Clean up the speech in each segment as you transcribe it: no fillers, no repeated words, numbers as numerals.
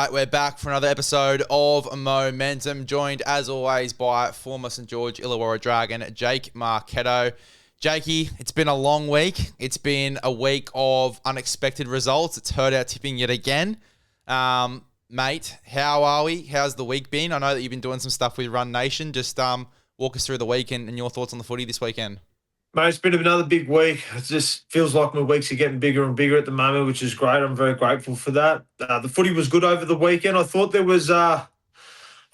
right, we're back for another episode of Momentum, joined as always by former St George Illawarra Dragon, Jake Marketo. Jakey, it's been a long week. It's been a week of unexpected results. It's hurt our tipping yet again. Mate, how are we? How's the week been? I know that you've been doing some stuff with Run Nation. Just walk us through the week and your thoughts on the footy this weekend. Mate, it's been another big week. It just feels like my weeks are getting bigger and bigger at the moment, which is great. I'm very grateful for that. The footy was good over the weekend. I thought there was I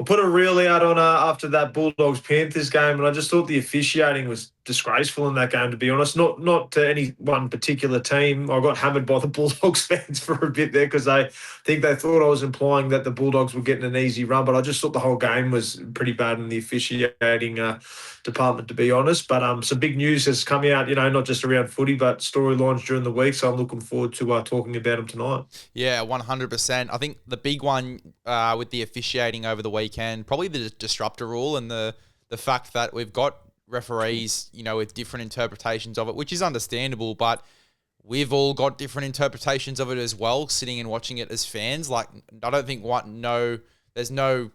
put a reel out on after that Bulldogs Panthers game, and I just thought the officiating was disgraceful in that game, to be honest. Not to any one particular team. I got hammered by the Bulldogs fans for a bit there because they think they thought I was implying that the Bulldogs were getting an easy run, but I just thought the whole game was pretty bad in the officiating department, to be honest. But some big news has come out, not just around footy, but storylines during the week. So I'm looking forward to talking about them tonight. Yeah, 100%. I think the big one with the officiating over the weekend, probably the disruptor rule and the fact that we've got referees, with different interpretations of it, which is understandable, but we've all got different interpretations of it as well, sitting and watching it as fans. Like, I don't think there's no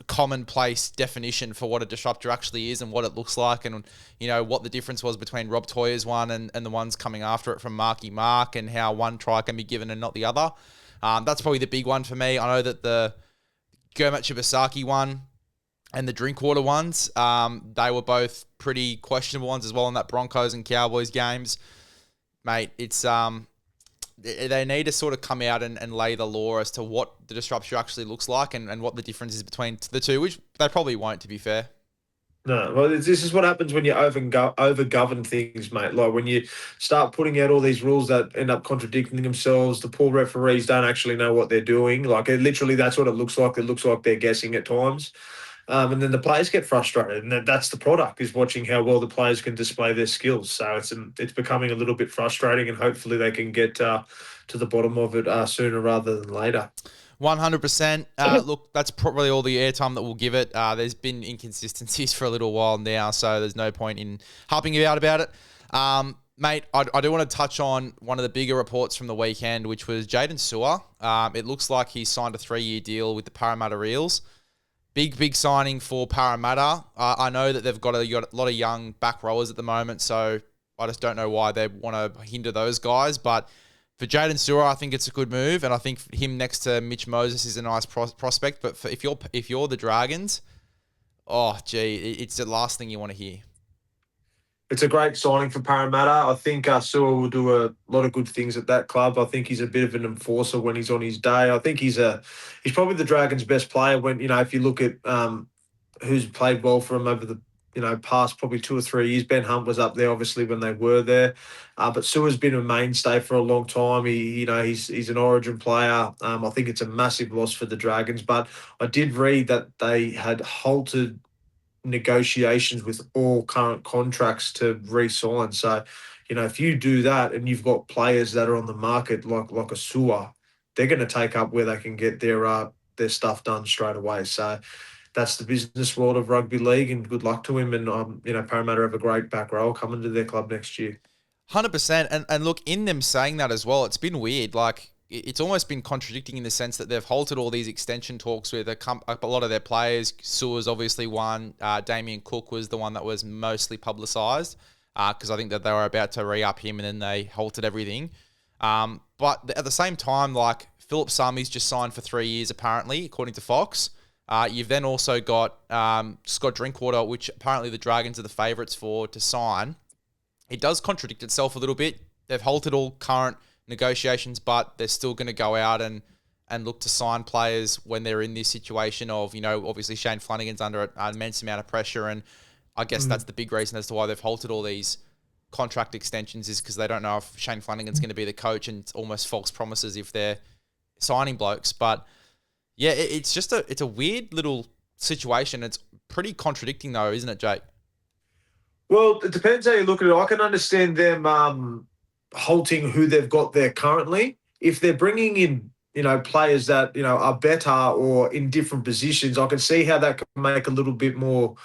commonplace definition for what a disruptor actually is and what it looks like, and what the difference was between Rob Toya's one and the ones coming after it from Marky Mark, and how one try can be given and not the other. That's probably the big one for me. I know that the Gurmat Shibasaki one and the Drinkwater ones, they were both pretty questionable ones as well in that Broncos and Cowboys games. Mate, it's they need to sort of come out and lay the law as to what the disruption actually looks like and what the difference is between the two, which they probably won't, to be fair. No, well, this is what happens when you over-govern things, mate. Like when you start putting out all these rules that end up contradicting themselves, the poor referees don't actually know what they're doing. Like, literally, that's what it looks like. It looks like they're guessing at times. And then the players get frustrated, and that's the product, is watching how well the players can display their skills. So it's becoming a little bit frustrating, and hopefully they can get to the bottom of it sooner rather than later. 100%. Look, that's probably all the airtime that we'll give it. There's been inconsistencies for a little while now, so there's no point in harping about it. Mate, I do want to touch on one of the bigger reports from the weekend, which was Jadyn Sewer. It looks like he signed a 3-year deal with the Parramatta Eels. Big signing for Parramatta. I know that they've got a lot of young back rowers at the moment, so I just don't know why they want to hinder those guys. But for Jadyn Sewer, I think it's a good move, and I think him next to Mitch Moses is a nice prospect. But if you're the Dragons, it's the last thing you want to hear. It's a great signing for Parramatta. I think Sewer will do a lot of good things at that club. I think he's a bit of an enforcer when he's on his day. I think he's probably the Dragons' best player when, if you look at who's played well for him over the past probably 2 or 3 years. Ben Hunt was up there, obviously, when they were there. But Sewer's been a mainstay for a long time. He's an Origin player. I think it's a massive loss for the Dragons. But I did read that they had halted negotiations with all current contracts to re-sign. So, if you do that and you've got players that are on the market like a Sewer, they're going to take up where they can get their stuff done straight away. So that's the business world of rugby league, and good luck to him. And Parramatta have a great back row coming to their club next year. 100%. And look, in them saying that as well, it's been weird. Like, it's almost been contradicting in the sense that they've halted all these extension talks with a lot of their players. Sewer's obviously one. Damien Cook was the one that was mostly publicised because I think that they were about to re-up him, and then they halted everything. But at the same time, like, Phillip Sami's just signed for 3 years, apparently, according to Fox. You've then also got Scott Drinkwater, which apparently the Dragons are the favourites for to sign. It does contradict itself a little bit. They've halted all current negotiations, but they're still going to go out and look to sign players when they're in this situation of, obviously Shane Flanagan's under an immense amount of pressure, and I guess that's the big reason as to why they've halted all these contract extensions, is because they don't know if Shane Flanagan's going to be the coach, and it's almost false promises if they're signing blokes. But yeah, it's a weird little situation. It's pretty contradicting though, isn't it, Jake? Well, it depends how you look at it. I can understand them halting who they've got there currently. If they're bringing in, players that, are better or in different positions, I can see how that can make a little bit more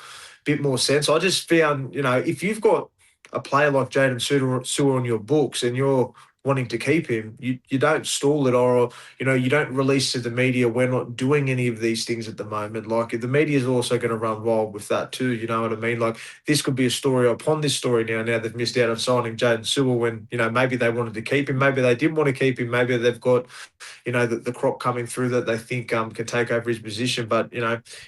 sense. I just found, if you've got a player like Jadyn Sewer on your books and you're wanting to keep him, you don't stall it, or you don't release to the media we're not doing any of these things at the moment. Like the media is also going to run wild with that too. You know what I mean? Like this could be a story upon this story now. Now they've missed out on signing Jadyn Sewell when maybe they wanted to keep him, maybe they didn't want to keep him, maybe they've got the crop coming through that they think can take over his position. But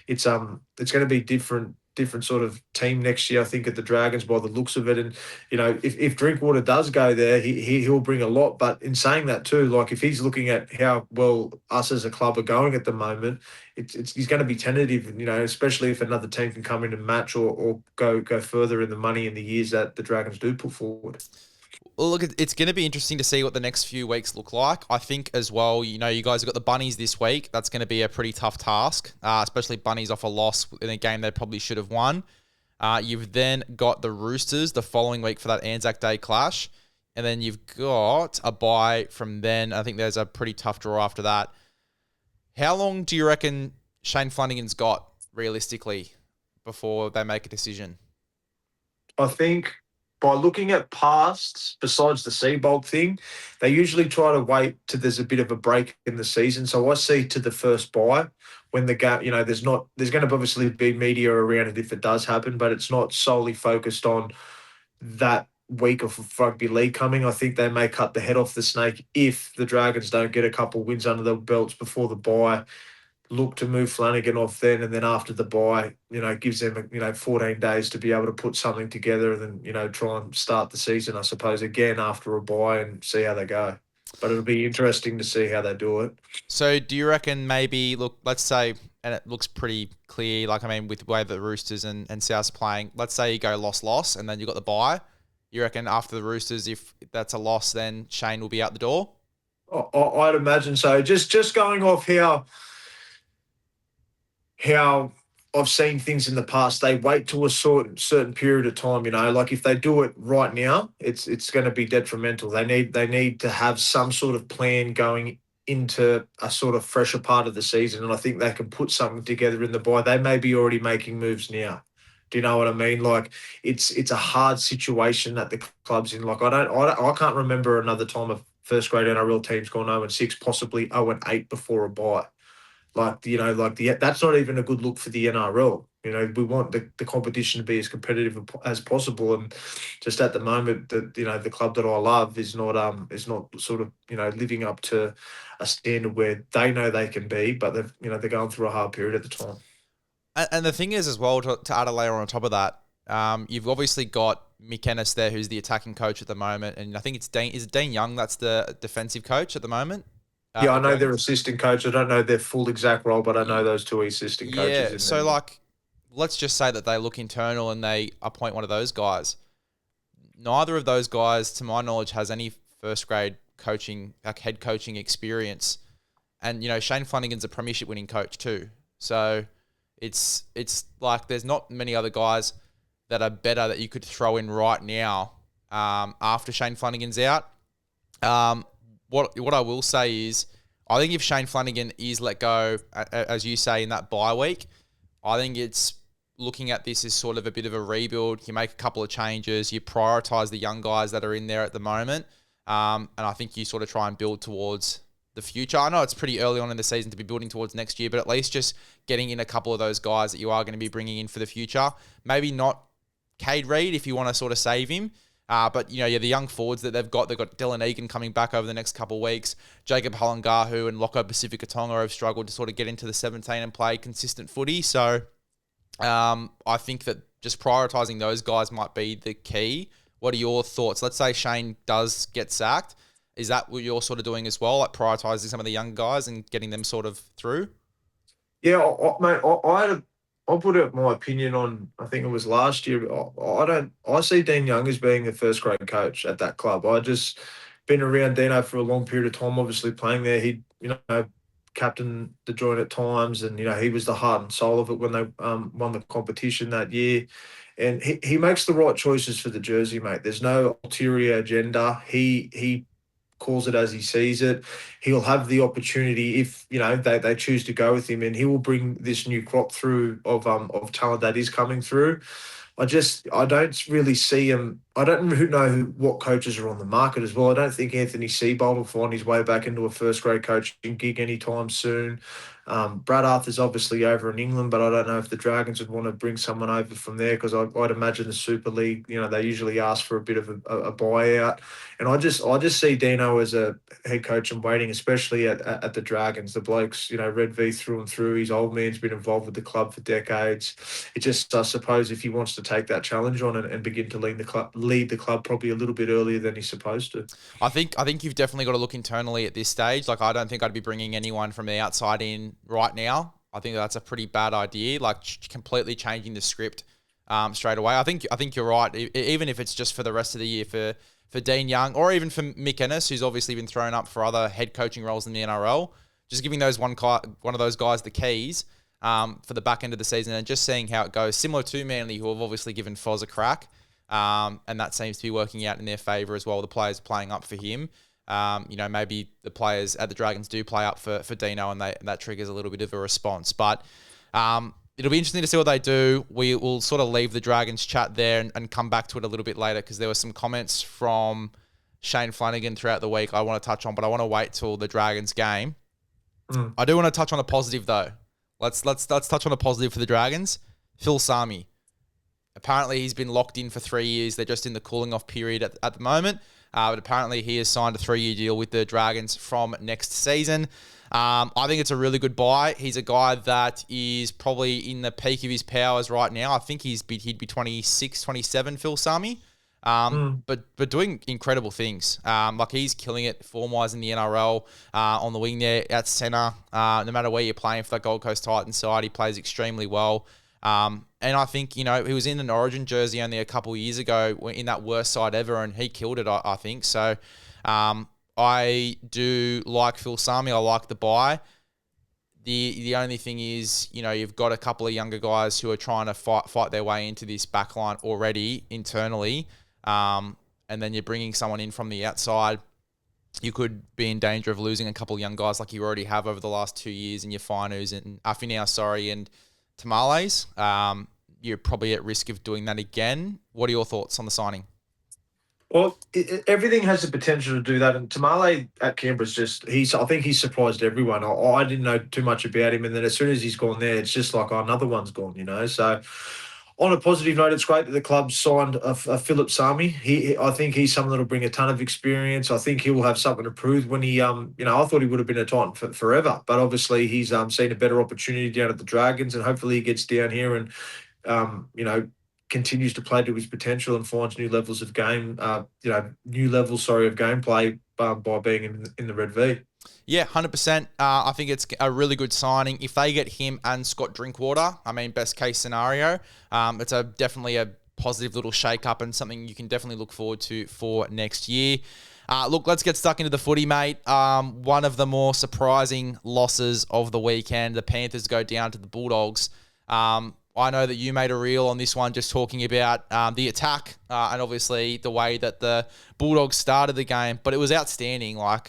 it's going to be different sort of team next year, I think, at the Dragons by the looks of it. And if Drinkwater does go there, he'll bring a lot. But in saying that too, like if he's looking at how well us as a club are going at the moment, he's going to be tentative. Especially if another team can come in and match or go further in the money in the years that the Dragons do put forward. Well, look, it's going to be interesting to see what the next few weeks look like. I think as well, you guys have got the Bunnies this week. That's going to be a pretty tough task, especially Bunnies off a loss in a game they probably should have won. You've then got the Roosters the following week for that Anzac Day clash. And then you've got a bye from then. I think there's a pretty tough draw after that. How long do you reckon Shane Flanagan's got, realistically, before they make a decision? I think by looking at pasts, besides the Seabold thing, they usually try to wait till there's a bit of a break in the season. So I see to the first bye when the gap, there's going to obviously be media around it if it does happen, but it's not solely focused on that week of rugby league coming. I think they may cut the head off the snake if the Dragons don't get a couple wins under their belts before the bye. Look to move Flanagan off then, and then after the bye, gives them 14 days to be able to put something together, and then try and start the season, I suppose, again after a bye and see how they go. But it'll be interesting to see how they do it. So do you reckon maybe, look, let's say, and it looks pretty clear, with the way the Roosters and Souths are playing, let's say you go loss, and then you got the bye. You reckon after the Roosters, if that's a loss, then Shane will be out the door? I'd imagine so. Just going off how I've seen things in the past, they wait to a certain period of time. Like if they do it right now, it's going to be detrimental. They need to have some sort of plan going into a sort of fresher part of the season, and I think they can put something together in the bye. They may be already making moves now. Do you know what I mean? Like it's a hard situation that the club's in. Like I can't remember another time a first grade NRL team's gone 0-6, possibly 0-8 before a bye. That's not even a good look for the NRL. We want the competition to be as competitive as possible, and just at the moment, the club that I love is not sort of living up to a standard where they know they can be, but they're going through a hard period at the time. And the thing is as well, to add a layer on top of that, you've obviously got Mick Ennis there, who's the attacking coach at the moment, and I think it's Dean. Is it Dean Young that's the defensive coach at the moment? Yeah, I know their assistant coach. I don't know their full exact role, but I know those two assistant coaches. Yeah, so let's just say that they look internal and they appoint one of those guys. Neither of those guys, to my knowledge, has any first grade coaching, head coaching experience. And, Shane Flanagan's a premiership winning coach too. So it's like there's not many other guys that are better that you could throw in right now after Shane Flanagan's out. What I will say is, I think if Shane Flanagan is let go, as you say, in that bye week, I think it's looking at this as sort of a bit of a rebuild. You make a couple of changes, you prioritise the young guys that are in there at the moment, and I think you sort of try and build towards the future. I know it's pretty early on in the season to be building towards next year, but at least just getting in a couple of those guys that you are going to be bringing in for the future. Maybe not Cade Reid if you want to sort of save him. But, the young forwards that they've got Dylan Egan coming back over the next couple of weeks. Jacob Halangahu and Locko Pacifica Tonga have struggled to sort of get into the 17 and play consistent footy. So I think that just prioritising those guys might be the key. What are your thoughts? Let's say Shane does get sacked. Is that what you're sort of doing as well, like prioritising some of the young guys and getting them sort of through? Yeah, mate, I put out my opinion on, I think it was last year. I see Dean Young as being the first grade coach at that club. I just been around Dino for a long period of time, obviously playing there. He, captained the joint at times, and, he was the heart and soul of it when they won the competition that year. And he makes the right choices for the jersey, mate. There's no ulterior agenda. He calls it as he sees it. He'll have the opportunity if they choose to go with him, and he will bring this new crop through of talent that is coming through. I don't really see him. I don't know what coaches are on the market as well. I don't think Anthony Seibold will find his way back into a first grade coaching gig anytime soon. Brad Arthur's obviously over in England, but I don't know if the Dragons would want to bring someone over from there, because I'd imagine the Super League, they usually ask for a bit of a buyout. And I just see Dino as a head coach in waiting, especially at the Dragons. The bloke's, Red V through and through. His old man's been involved with the club for decades. It just, I suppose, if he wants to take that challenge on and begin to lead the club probably a little bit earlier than he's supposed to. I think you've definitely got to look internally at this stage. Like, I don't think I'd be bringing anyone from the outside in right now. I think that's a pretty bad idea. Like, completely changing the script straight away. I think you're right. Even if it's just for the rest of the year for Dean Young, or even for Mick Ennis, who's obviously been thrown up for other head coaching roles in the NRL, just giving those one of those guys the keys for the back end of the season and just seeing how it goes. Similar to Manly, who have obviously given Foz a crack. And that seems to be working out in their favour as well. The players playing up for him. Maybe the players at the Dragons do play up for Dino, and that triggers a little bit of a response. But it'll be interesting to see what they do. We will sort of leave the Dragons chat there and come back to it a little bit later, because there were some comments from Shane Flanagan throughout the week I want to touch on, but I want to wait till the Dragons game. I do want to touch on a positive though. Let's touch on a positive for the Dragons. Phil Sami. Apparently, he's been locked in for 3 years. They're just in the cooling off period at the moment. But apparently, he has signed a 3-year deal with the Dragons from next season. I think it's a really good buy. He's a guy that is probably in the peak of his powers right now. I think he'd be 26, 27, Phil Sami. But doing incredible things. Like, he's killing it form-wise in the NRL, on the wing there, at centre. No matter where you're playing for that Gold Coast Titans side, he plays extremely well. And I think, he was in an Origin jersey only a couple of years ago in that worst side ever, and he killed it, I think. So I do like Phil Sami. I like the buy. The only thing is, you've got a couple of younger guys who are trying to fight their way into this back line already internally. And then you're bringing someone in from the outside. You could be in danger of losing a couple of young guys like you already have over the last 2 years in your Finus and Afinau, and Tamales. You're probably at risk of doing that again. What are your thoughts on the signing? Well, everything has the potential to do that. And Tamale at Canberra's I think he's surprised everyone. I didn't know too much about him. And then as soon as he's gone there, it's just like, another one's gone, So on a positive note, it's great that the club signed a Phillip Sami. I think he's someone that'll bring a ton of experience. I think he will have something to prove when he, I thought he would have been a Titan forever. But obviously he's seen a better opportunity down at the Dragons, and hopefully he gets down here and, continues to play to his potential and finds new levels of game, of gameplay by being in the Red V. Yeah, 100%. I think it's a really good signing. If they get him and Scott Drinkwater, best case scenario, it's definitely a positive little shake-up and something you can definitely look forward to for next year. Look, let's get stuck into the footy, mate. One of the more surprising losses of the weekend, the Panthers go down to the Bulldogs. I know that you made a reel on this one just talking about the attack and obviously the way that the Bulldogs started the game, but it was outstanding. I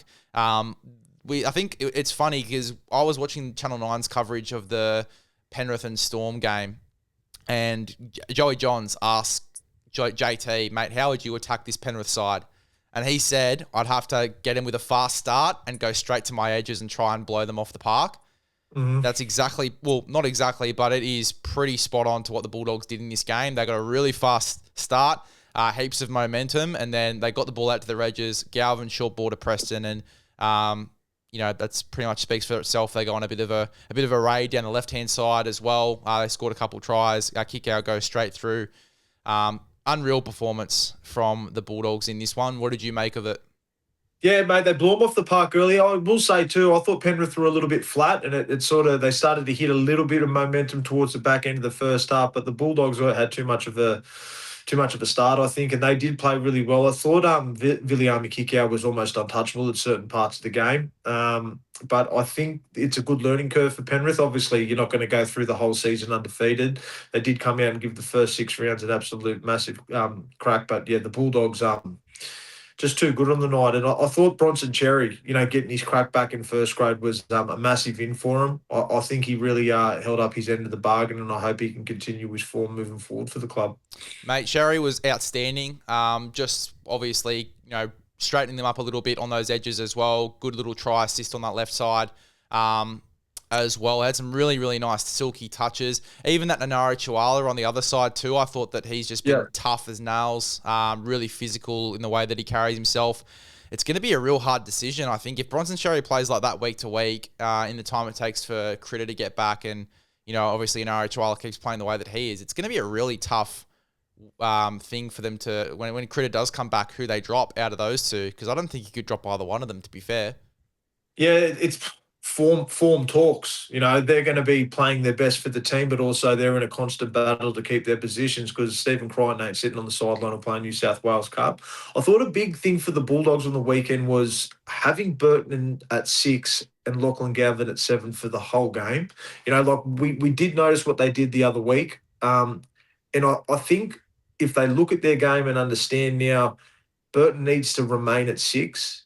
think it's funny because I was watching Channel 9's coverage of the Penrith and Storm game, and Joey Johns asked JT, mate, how would you attack this Penrith side? And he said, I'd have to get him with a fast start and go straight to my edges and try and blow them off the park. Mm-hmm. That's not exactly, but it is pretty spot on to what the Bulldogs did in this game. They got a really fast start, heaps of momentum, and then they got the ball out to the edges. Galvin short ball to Preston, and that's pretty much speaks for itself. They go on a bit of a raid down the left hand side as well. They scored a couple of tries. Kick out goes straight through. Unreal performance from the Bulldogs in this one. What did you make of it? Yeah, mate, they blew them off the park early. I will say too, I thought Penrith were a little bit flat, and they started to hit a little bit of momentum towards the back end of the first half, but the Bulldogs had too much of a start, I think, and they did play really well. I thought Viliami Kikau was almost untouchable at certain parts of the game, but I think it's a good learning curve for Penrith. Obviously, you're not going to go through the whole season undefeated. They did come out and give the first 6 rounds an absolute massive crack, but yeah, the Bulldogs just too good on the night. And I thought Bronson Cherry, getting his crack back in first grade was a massive in for him. I think he really held up his end of the bargain, and I hope he can continue his form moving forward for the club. Mate, Sherry was outstanding. Just obviously, straightening them up a little bit on those edges as well. Good little try assist on that left side. As well. Had some really, really nice silky touches. Even that Nanari Chihuahua on the other side too, I thought that he's just been tough as nails, really physical in the way that he carries himself. It's going to be a real hard decision, I think. If Bronson Sherry plays like that week to week, in the time it takes for Critter to get back and, obviously Nanari Chihuahua keeps playing the way that he is, it's going to be a really tough thing for them to, when Critter does come back, who they drop out of those two, because I don't think you could drop either one of them, to be fair. Yeah, it's form talks. They're going to be playing their best for the team, but also they're in a constant battle to keep their positions because Stephen Crichton ain't sitting on the sideline of playing New South Wales Cup. I thought a big thing for the Bulldogs on the weekend was having Burton at 6 and Lachlan Gavin at 7 for the whole game. We did notice what they did the other week. And I think if they look at their game and understand now, Burton needs to remain at 6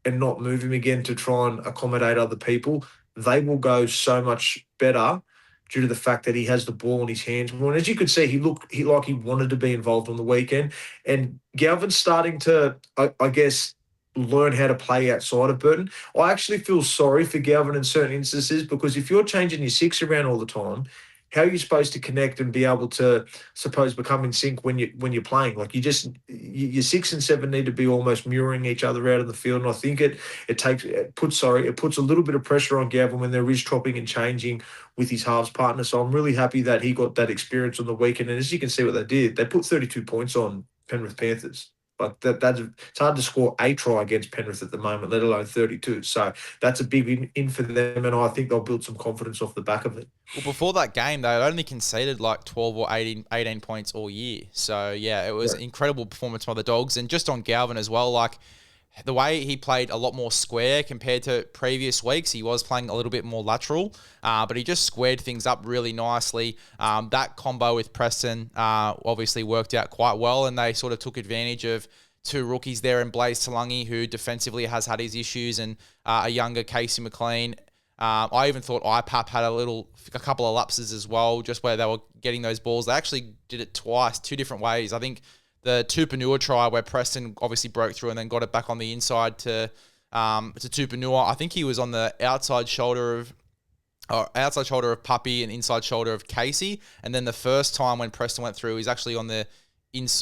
and not move him again to try and accommodate other people, they will go so much better due to the fact that he has the ball in his hands more. And as you could see, he looked like he wanted to be involved on the weekend. And Galvin's starting to, I guess, learn how to play outside of Burton. I actually feel sorry for Galvin in certain instances because if you're changing your 6 around all the time, how are you supposed to connect and be able to, suppose, become in sync when you're playing? Like your 6 and 7 need to be almost mirroring each other out in the field. And I think it puts a little bit of pressure on Gavin when there is chopping and changing with his halves partner. So I'm really happy that he got that experience on the weekend. And as you can see what they did, they put 32 points on Penrith Panthers. Like it's hard to score a try against Penrith at the moment, let alone 32. So that's a big in for them, and I think they'll build some confidence off the back of it. Well, before that game, they had only conceded like 12 or 18 points all year. So, yeah, it was an incredible performance by the Dogs. And just on Galvin as well, like the way he played a lot more square compared to previous weeks. He was playing a little bit more lateral, but he just squared things up really nicely. That combo with Preston obviously worked out quite well, and they sort of took advantage of two rookies there in Blaze Talangi, who defensively has had his issues, and a younger Casey McLean. I even thought IPAP had a couple of lapses as well, just where they were getting those balls. They actually did it twice, 2 different ways. I think the Tupanua try where Preston obviously broke through and then got it back on the inside to Tupanua. I think he was on the outside shoulder of Puppy and inside shoulder of Casey. And then the first time when Preston went through, he's actually on the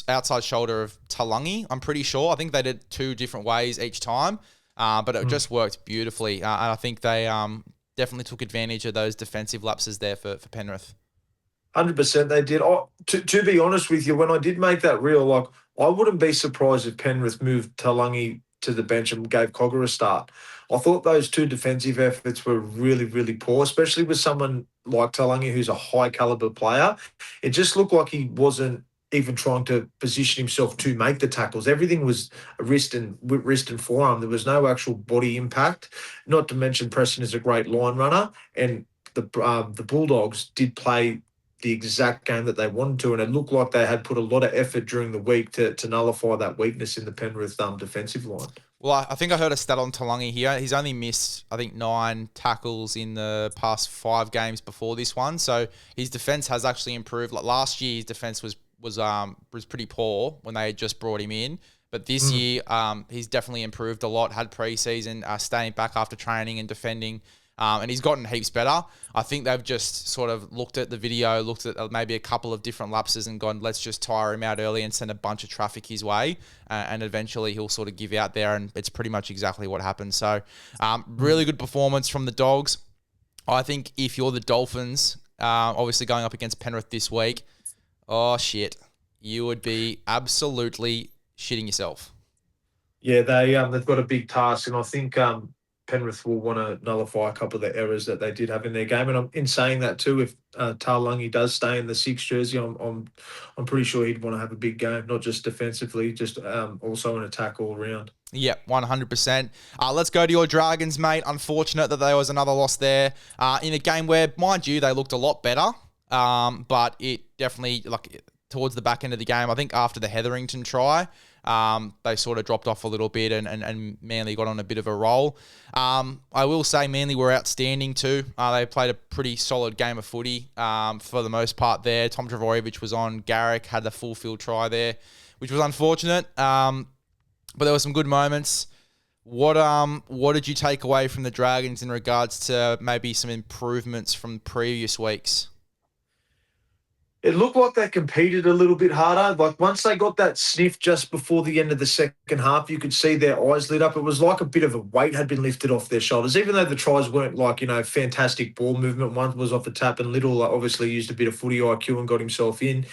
outside shoulder of Talangi, I'm pretty sure. I think they did 2 different ways each time. But it just worked beautifully. And I think they definitely took advantage of those defensive lapses there for Penrith. 100% they did. To be honest with you, when I did make that reel, like I wouldn't be surprised if Penrith moved Talangi to the bench and gave Cogger a start. I thought those 2 defensive efforts were really, really poor, especially with someone like Talangi who's a high caliber player. It just looked like he wasn't even trying to position himself to make the tackles. Everything was wrist and forearm. There was no actual body impact. Not to mention Preston is a great line runner, and the Bulldogs did play the exact game that they wanted to, and it looked like they had put a lot of effort during the week to nullify that weakness in the Penrith defensive line. Well, I think I heard a stat on Talangi here. He's only missed, I think, 9 tackles in the past 5 games before this one. So his defense has actually improved. Like last year, his defense was pretty poor when they had just brought him in. But this year, he's definitely improved a lot, had pre-season, staying back after training and defending. And he's gotten heaps better. I think they've just sort of looked at the video, looked at maybe a couple of different lapses and gone, let's just tire him out early and send a bunch of traffic his way. And eventually he'll sort of give out there. And it's pretty much exactly what happened. So really good performance from the Dogs. I think if you're the Dolphins, obviously going up against Penrith this week, oh, shit. You would be absolutely shitting yourself. Yeah, they've got a big task, and I think Penrith will want to nullify a couple of the errors that they did have in their game. And in saying that too, if Talangi does stay in the 6 jersey, I'm pretty sure he'd want to have a big game, not just defensively, just also in attack all around. Yeah, 100%. Let's go to your Dragons, mate. Unfortunate that there was another loss there in a game where, mind you, they looked a lot better. But it definitely, towards the back end of the game, I think after the Hetherington try, they sort of dropped off a little bit and Manly got on a bit of a roll. I will say Manly were outstanding too. They played a pretty solid game of footy for the most part there. Tom Travojevic was on. Garrick had the full field try there, which was unfortunate. But there were some good moments. What did you take away from the Dragons in regards to maybe some improvements from previous weeks? It looked like they competed a little bit harder. Like once they got that sniff just before the end of the second half, you could see their eyes lit up. It was like a bit of a weight had been lifted off their shoulders, even though the tries weren't like, fantastic ball movement. One was off the tap and Little obviously used a bit of footy IQ and got himself in.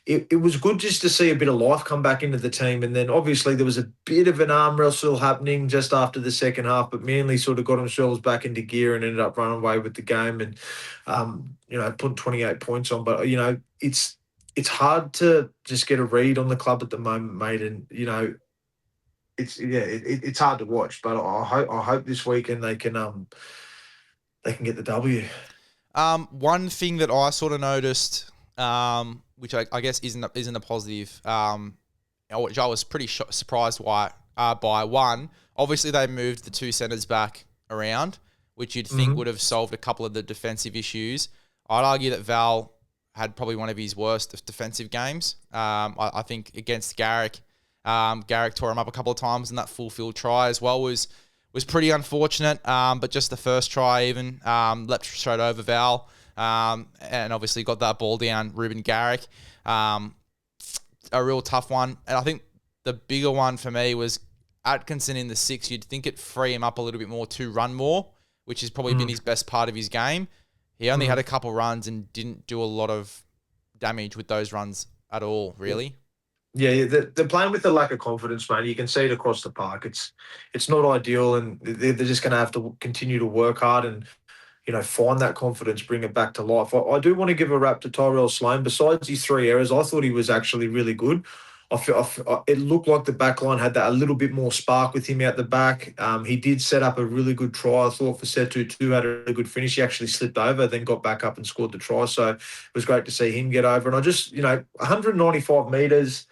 It was good just to see a bit of life come back into the team. And then obviously there was a bit of an arm wrestle happening just after the second half, but Manly sort of got themselves back into gear and ended up running away with the game and, put 28 points on. But, it's hard to just get a read on the club at the moment, mate. And, it's hard to watch, but I hope this weekend they can get the W. One thing that I sort of noticed, which I guess isn't a positive, which I was pretty surprised by one. Obviously, they moved the two centres back around, which you'd think would have solved a couple of the defensive issues. I'd argue that Val had probably one of his worst defensive games. I think against Garrick, Garrick tore him up a couple of times, and that full field try as well was pretty unfortunate. But just the first try even leapt straight over Val. And obviously got that ball down Ruben Garrick. A real tough one. And I think the bigger one for me was Atkinson in the 6. You'd think it'd free him up a little bit more to run more, which has probably been his best part of his game. He only had a couple runs and didn't do a lot of damage with those runs at all, really. Yeah, they're playing with a lack of confidence, man. You can see it across the park. It's not ideal, and they're just going to have to continue to work hard and find that confidence, bring it back to life. I do want to give a rap to Tyrell Sloan. Besides his 3 errors, I thought he was actually really good. It looked like the back line had that a little bit more spark with him out the back. He did set up a really good try, I thought, for Setu too. Had a good finish. He actually slipped over, then got back up and scored the try. So it was great to see him get over. And I just, 195 metres,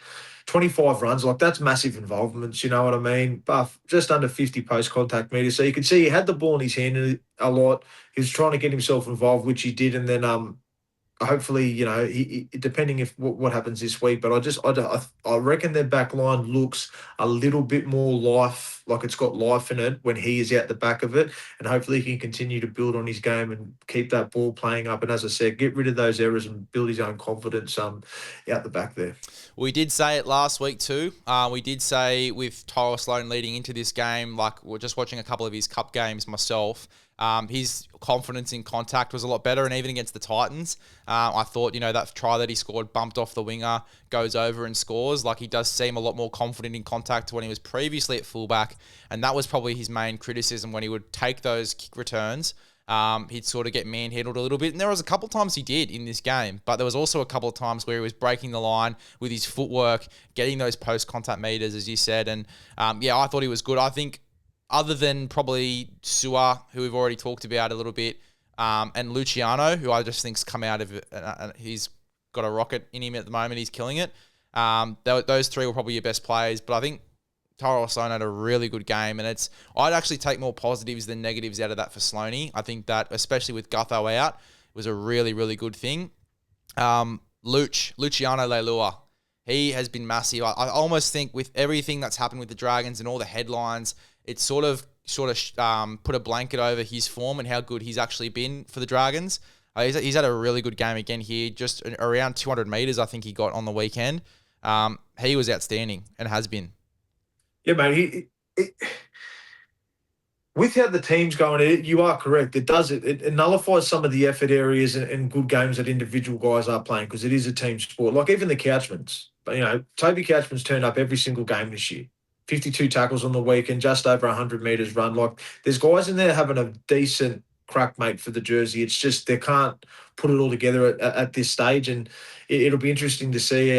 25 runs, like that's massive involvement, you know what I mean? But just under 50 post-contact meters. So you could see he had the ball in his hand a lot. He was trying to get himself involved, which he did. And then hopefully, he depending if what happens this week, but I reckon their back line looks a little bit more life, like it's got life in it when he is out the back of it, and hopefully he can continue to build on his game and keep that ball playing up. And as I said, get rid of those errors and build his own confidence out the back there. We did say it last week too. We did say with Tyrell Sloan leading into this game, like we're just watching a couple of his cup games myself. His confidence in contact was a lot better, and even against the Titans, I thought, that try that he scored, bumped off the winger, goes over and scores. Like, he does seem a lot more confident in contact to when he was previously at fullback, and that was probably his main criticism when he would take those kick returns. He'd sort of get manhandled a little bit, and there was a couple times he did in this game, but there was also a couple of times where he was breaking the line with his footwork, getting those post-contact meters, as you said, and I thought he was good. I think other than probably Sua, who we've already talked about a little bit, and Luciano, who I just think's come out of it, he's got a rocket in him at the moment, he's killing it. Those three were probably your best players, but I think Tyrell Sloan had a really good game, and I'd actually take more positives than negatives out of that for Sloaney. I think that, especially with Gutho out, was a really, really good thing. Luciano Leilua, he has been massive. I almost think with everything that's happened with the Dragons and all the headlines, it's sort of put a blanket over his form and how good he's actually been for the Dragons. He's had a really good game again here, just around 200 metres I think he got on the weekend. He was outstanding and has been. Yeah, mate. With how the team's going, you are correct. It nullifies some of the effort areas and good games that individual guys are playing, because it is a team sport. Like even the Couchmans. But, Toby Couchman's turned up every single game this year. 52 tackles on the week and just over 100 metres run. Like, there's guys in there having a decent crack, mate, for the jersey. It's just they can't put it all together at this stage. And it'll be interesting to see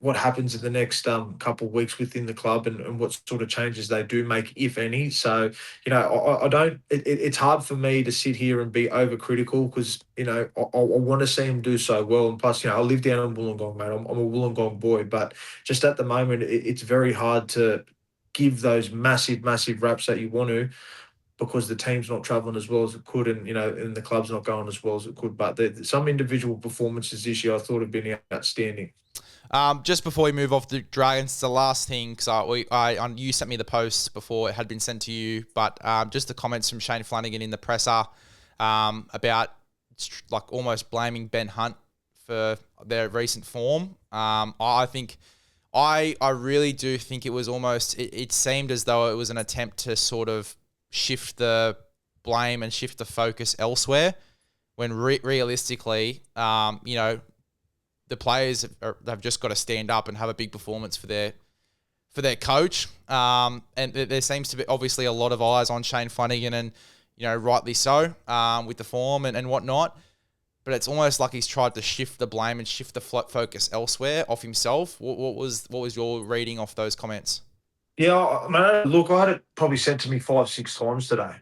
what happens in the next couple of weeks within the club and what sort of changes they do make, if any. So, I don't. It's hard for me to sit here and be overcritical because I want to see him do so well. And plus, I live down in Wollongong, mate. I'm a Wollongong boy, but just at the moment, it's very hard to give those massive, massive raps that you want to because the team's not travelling as well as it could, and the club's not going as well as it could. But some individual performances this year I thought have been outstanding. Just before we move off the Dragons, it's the last thing because you sent me the post before it had been sent to you, but just the comments from Shane Flanagan in the presser about like almost blaming Ben Hunt for their recent form. I think I really do think it was almost it seemed as though it was an attempt to sort of shift the blame and shift the focus elsewhere when realistically, the players have just got to stand up and have a big performance for their coach. And there seems to be obviously a lot of eyes on Shane Flanagan and, rightly so, with the form and whatnot. But it's almost like he's tried to shift the blame and shift the focus elsewhere off himself. What was your reading off those comments? Yeah, man, look, I had it probably sent to me 5-6 times today.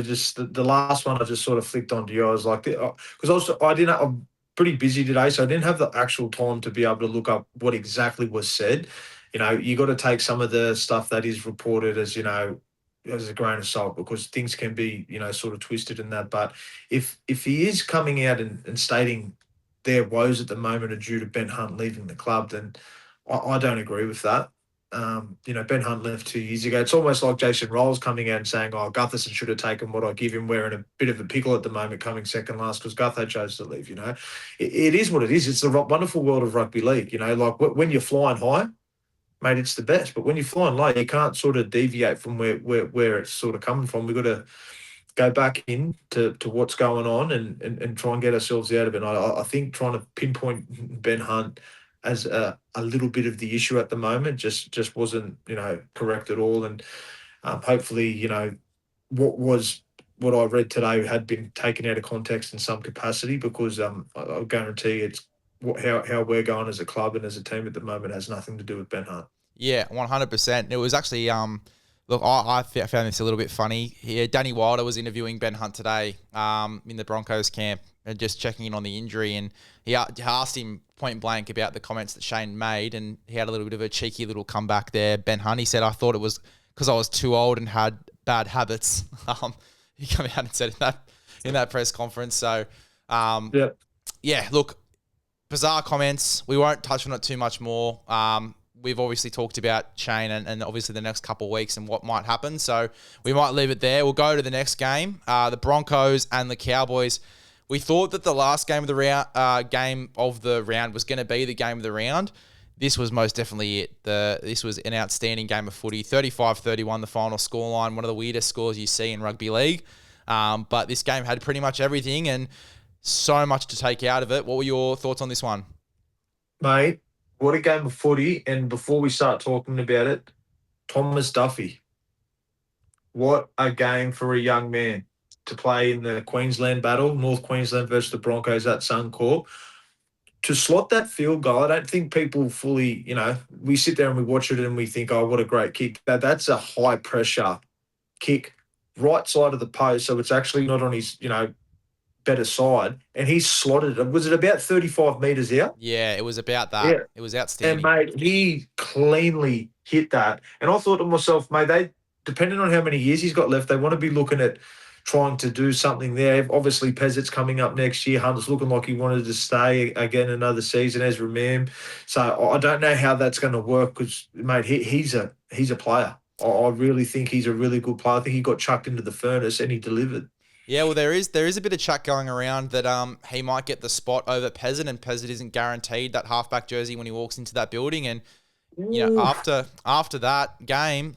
Just the last one I just sort of flicked onto you. I was like, because I'm pretty busy today, so I didn't have the actual time to be able to look up what exactly was said. You got to take some of the stuff that is reported as as a grain of salt because things can be sort of twisted in that. But if he is coming out and stating their woes at the moment are due to Ben Hunt leaving the club, then I don't agree with that. Ben Hunt left 2 years ago. It's almost like Jason Rolls coming out and saying, "Oh, Gutherson should have taken what I give him." We're in a bit of a pickle at the moment, coming second last because Gutho chose to leave. It is what it is. It's the wonderful world of rugby league. Like when you're flying high, mate, it's the best. But when you're flying low, you can't sort of deviate from where it's sort of coming from. We've got to go back in to what's going on and try and get ourselves out of it. I think trying to pinpoint Ben Hunt as a little bit of the issue at the moment just wasn't correct at all. And hopefully what I read today had been taken out of context in some capacity because I guarantee it's how we're going as a club and as a team at the moment has nothing to do with Ben Hunt. Yeah, 100%. It was actually look, I found this a little bit funny. Yeah, Danny Wilder was interviewing Ben Hunt today in the Broncos camp and just checking in on the injury. And he asked him point blank about the comments that Shane made. And he had a little bit of a cheeky little comeback there. Ben Hunt, he said, I thought it was because I was too old and had bad habits. He came out and said in that press conference. So, yeah, look, bizarre comments. We won't touch on it too much more. We've obviously talked about Shane and obviously the next couple of weeks and what might happen. So we might leave it there. We'll go to the next game, the Broncos and the Cowboys. We thought that the last game of the round was going to be the game of the round. This was most definitely it. This was an outstanding game of footy. 35-31, the final scoreline. One of the weirdest scores you see in rugby league. But this game had pretty much everything and so much to take out of it. What were your thoughts on this one? Mate, what a game of footy. And before we start talking about it, Thomas Duffy. What a game for a young man to play in the Queensland battle, North Queensland versus the Broncos at Suncorp. To slot that field goal, I don't think people fully, we sit there and we watch it and we think, oh, what a great kick. That's a high pressure kick, right side of the post. So it's actually not on his, better side, and he slotted it. Was it about 35 metres out? Yeah, it was about that. Yeah. It was outstanding. And, mate, he cleanly hit that. And I thought to myself, mate, depending on how many years he's got left, they want to be looking at trying to do something there. Obviously, Pezzit's coming up next year. Hunter's looking like he wanted to stay again another season, Ezra Mam. So I don't know how that's going to work because, mate, he's a player. I really think he's a really good player. I think he got chucked into the furnace and he delivered. Yeah, well, there is a bit of chat going around that he might get the spot over Pezzit, and Pezzit isn't guaranteed that halfback jersey when he walks into that building. And after that game,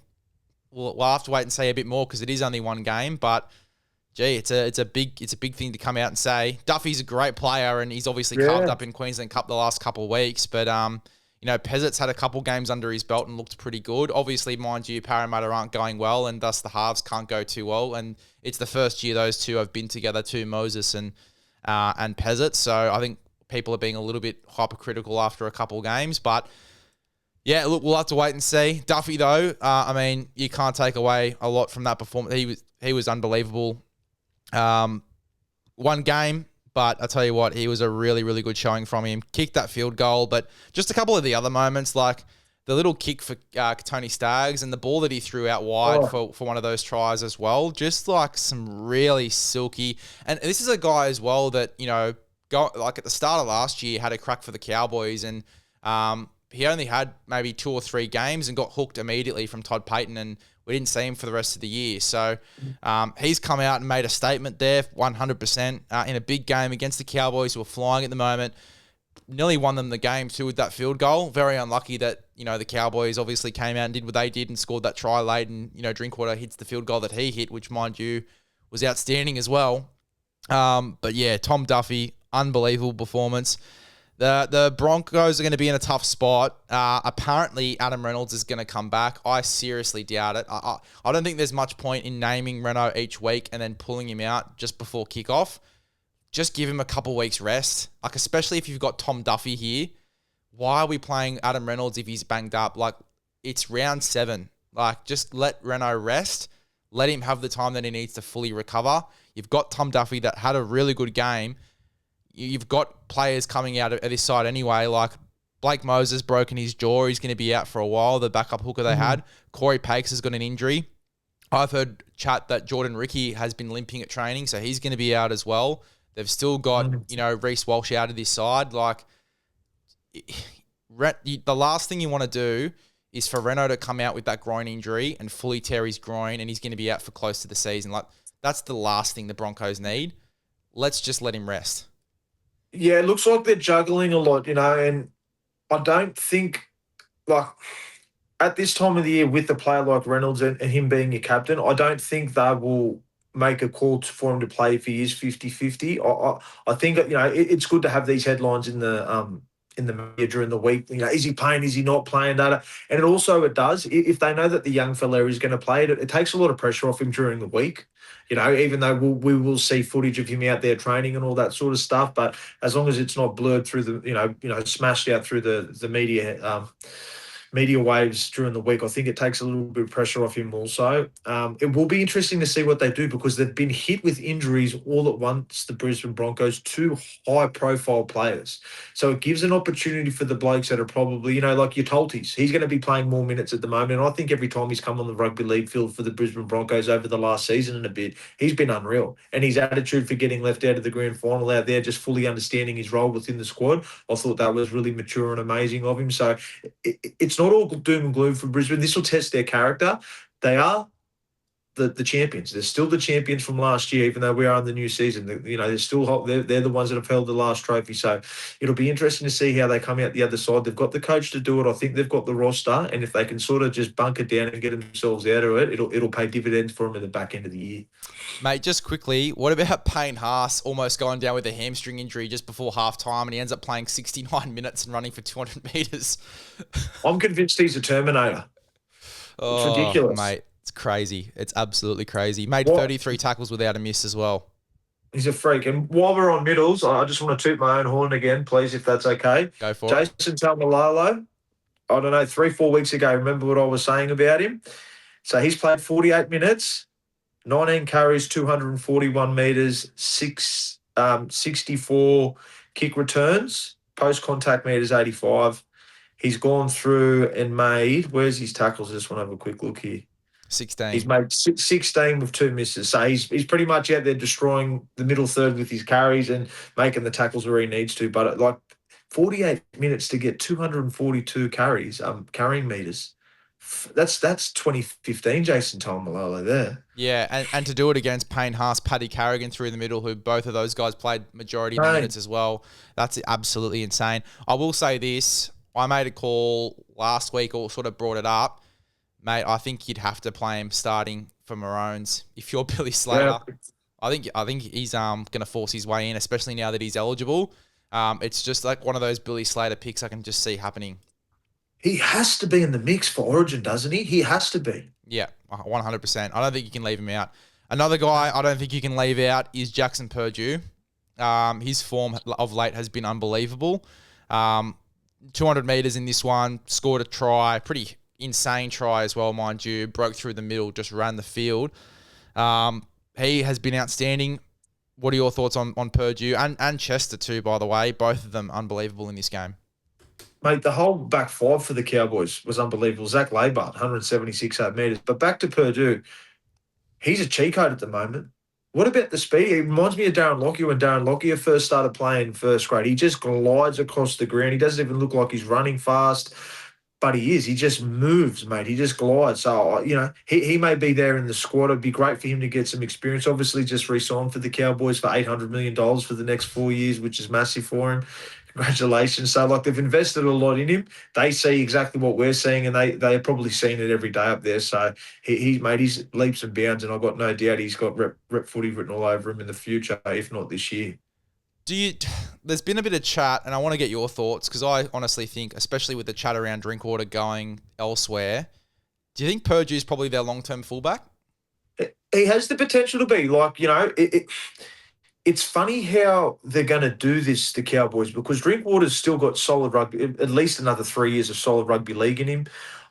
we'll have to wait and see a bit more because it is only one game. But gee, it's a big thing to come out and say. Duffy's a great player, and he's obviously carved up in Queensland Cup the last couple of weeks. But Pezzit's had a couple games under his belt and looked pretty good. Obviously, mind you, Parramatta aren't going well, and thus the halves can't go too well. And it's the first year those two have been together too, Moses and Pezzit. So I think people are being a little bit hypercritical after a couple of games. But yeah, look, we'll have to wait and see. Duffy, though, I mean, you can't take away a lot from that performance. He was unbelievable. One game, but I tell you what, he was a really, really good showing from him. Kicked that field goal, but just a couple of the other moments, like the little kick for Tony Staggs and the ball that he threw out wide for one of those tries as well. Just like some really silky. And this is a guy as well that, you know, like at the start of last year, had a crack for the Cowboys, and he only had maybe 2 or 3 games and got hooked immediately from Todd Payton, and we didn't see him for the rest of the year. So he's come out and made a statement there 100% in a big game against the Cowboys, who are flying at the moment. Nearly won them the game too with that field goal. Very unlucky that, you know, the Cowboys obviously came out and did what they did and scored that try late, and, you know, Drinkwater hits the field goal that he hit, which, mind you, was outstanding as well. But yeah, Tom Duffy, unbelievable performance. The Broncos are going to be in a tough spot. Apparently, Adam Reynolds is going to come back. I seriously doubt it. I don't think there's much point in naming Reno each week and then pulling him out just before kickoff. Just give him a couple weeks rest. Like, especially if you've got Tom Duffy here. Why are we playing Adam Reynolds if he's banged up? Like, it's round 7. Like, just let Reno rest. Let him have the time that he needs to fully recover. You've got Tom Duffy that had a really good game. You've got players coming out of this side anyway, like Blake Moses broken his jaw. He's going to be out for a while, the backup hooker they had. Corey Pakes has got an injury. I've heard chat that Jordan Ricky has been limping at training, so he's going to be out as well. They've still got, you know, Reece Walsh out of this side. Like, the last thing you want to do is for Reno to come out with that groin injury and fully tear his groin, and he's going to be out for close to the season. Like, that's the last thing the Broncos need. Let's just let him rest. Yeah, it looks like they're juggling a lot, you know, and I don't think, like, at this time of the year with a player like Reynolds and him being your captain, I don't think they will make a call for him to play if he is 50-50. I think, you know, it's good to have these headlines in the media during the week. You know, is he playing? Is he not playing? And it does. If they know that the young fella is going to play, it takes a lot of pressure off him during the week. You know, even though we will see footage of him out there training and all that sort of stuff, but as long as it's not blurred through the, you know, smashed out through the media waves during the week, I think it takes a little bit of pressure off him also. It will be interesting to see what they do, because they've been hit with injuries all at once, the Brisbane Broncos, 2 high-profile players. So it gives an opportunity for the blokes that are probably, you know, like your Tolties. He's going to be playing more minutes at the moment, and I think every time he's come on the rugby league field for the Brisbane Broncos over the last season and a bit, he's been unreal. And his attitude for getting left out of the grand final out there, just fully understanding his role within the squad, I thought that was really mature and amazing of him. So it's not all doom and gloom for Brisbane. This will test their character. They are the champions. They're still the champions from last year, even though we are in the new season. You know, they're the ones that have held the last trophy. So it'll be interesting to see how they come out the other side. They've got the coach to do it. I think they've got the roster, and if they can sort of just bunker down and get themselves out of it, it'll pay dividends for them at the back end of the year. Mate, just quickly, what about Payne Haas almost going down with a hamstring injury just before halftime, and he ends up playing 69 minutes and running for 200 metres? I'm convinced he's a Terminator. It's ridiculous. Mate, it's crazy. It's absolutely crazy. Made 33 tackles without a miss as well. He's a freak. And while we're on middles, I just want to toot my own horn again, please, if that's okay. Go for it. Jason Taumalolo, I don't know, 3-4 weeks ago, remember what I was saying about him? So he's played 48 minutes, 19 carries, 241 metres, 64 kick returns, post-contact metres, 85. He's gone through and made, where's his tackles? I just want to have a quick look here. 16. He's made 16 with 2 misses. So he's pretty much out there destroying the middle third with his carries and making the tackles where he needs to. But like 48 minutes to get 242 carries, carrying meters. That's 2015 Jason Taumalolo there. Yeah, and to do it against Payne Haas, Paddy Carrigan through the middle, who both of those guys played majority of the minutes as well. That's absolutely insane. I will say this. I made a call last week, or sort of brought it up. Mate, I think you'd have to play him starting for Maroons if you're Billy Slater. Yeah. I think he's going to force his way in, especially now that he's eligible. It's just like one of those Billy Slater picks I can just see happening. He has to be in the mix for Origin, doesn't he? He has to be. Yeah, 100%. I don't think you can leave him out. Another guy I don't think you can leave out is Jackson Purdue. His form of late has been unbelievable. 200 metres in this one, scored a try, pretty insane try as well, mind you. Broke through the middle, just ran the field. He has been outstanding. What are your thoughts on Purdue and Chester too, by the way? Both of them unbelievable in this game. Mate, the whole back five for the Cowboys was unbelievable. Zach Laibart, 176 metres. But back to Purdue, he's a cheat code at the moment. What about the speed? He reminds me of Darren Lockyer when Darren Lockyer first started playing first grade. He just glides across the ground. He doesn't even look like he's running fast, but he is. He just moves, mate. He just glides. So, he may be there in the squad. It'd be great for him to get some experience. Obviously, just re-signed for the Cowboys for $800 million for the next 4 years, which is massive for him. Congratulations. So, they've invested a lot in him. They see exactly what we're seeing, and they are probably seeing it every day up there. So, he's made his leaps and bounds, and I've got no doubt he's got rep footy written all over him in the future, if not this year. There's been a bit of chat, and I want to get your thoughts, because I honestly think, especially with the chat around Drinkwater going elsewhere, do you think Purdue's probably their long-term fullback? He has the potential to be. It's funny how they're going to do this, the Cowboys, because Drinkwater's still got solid rugby, at least another 3 years of solid rugby league in him.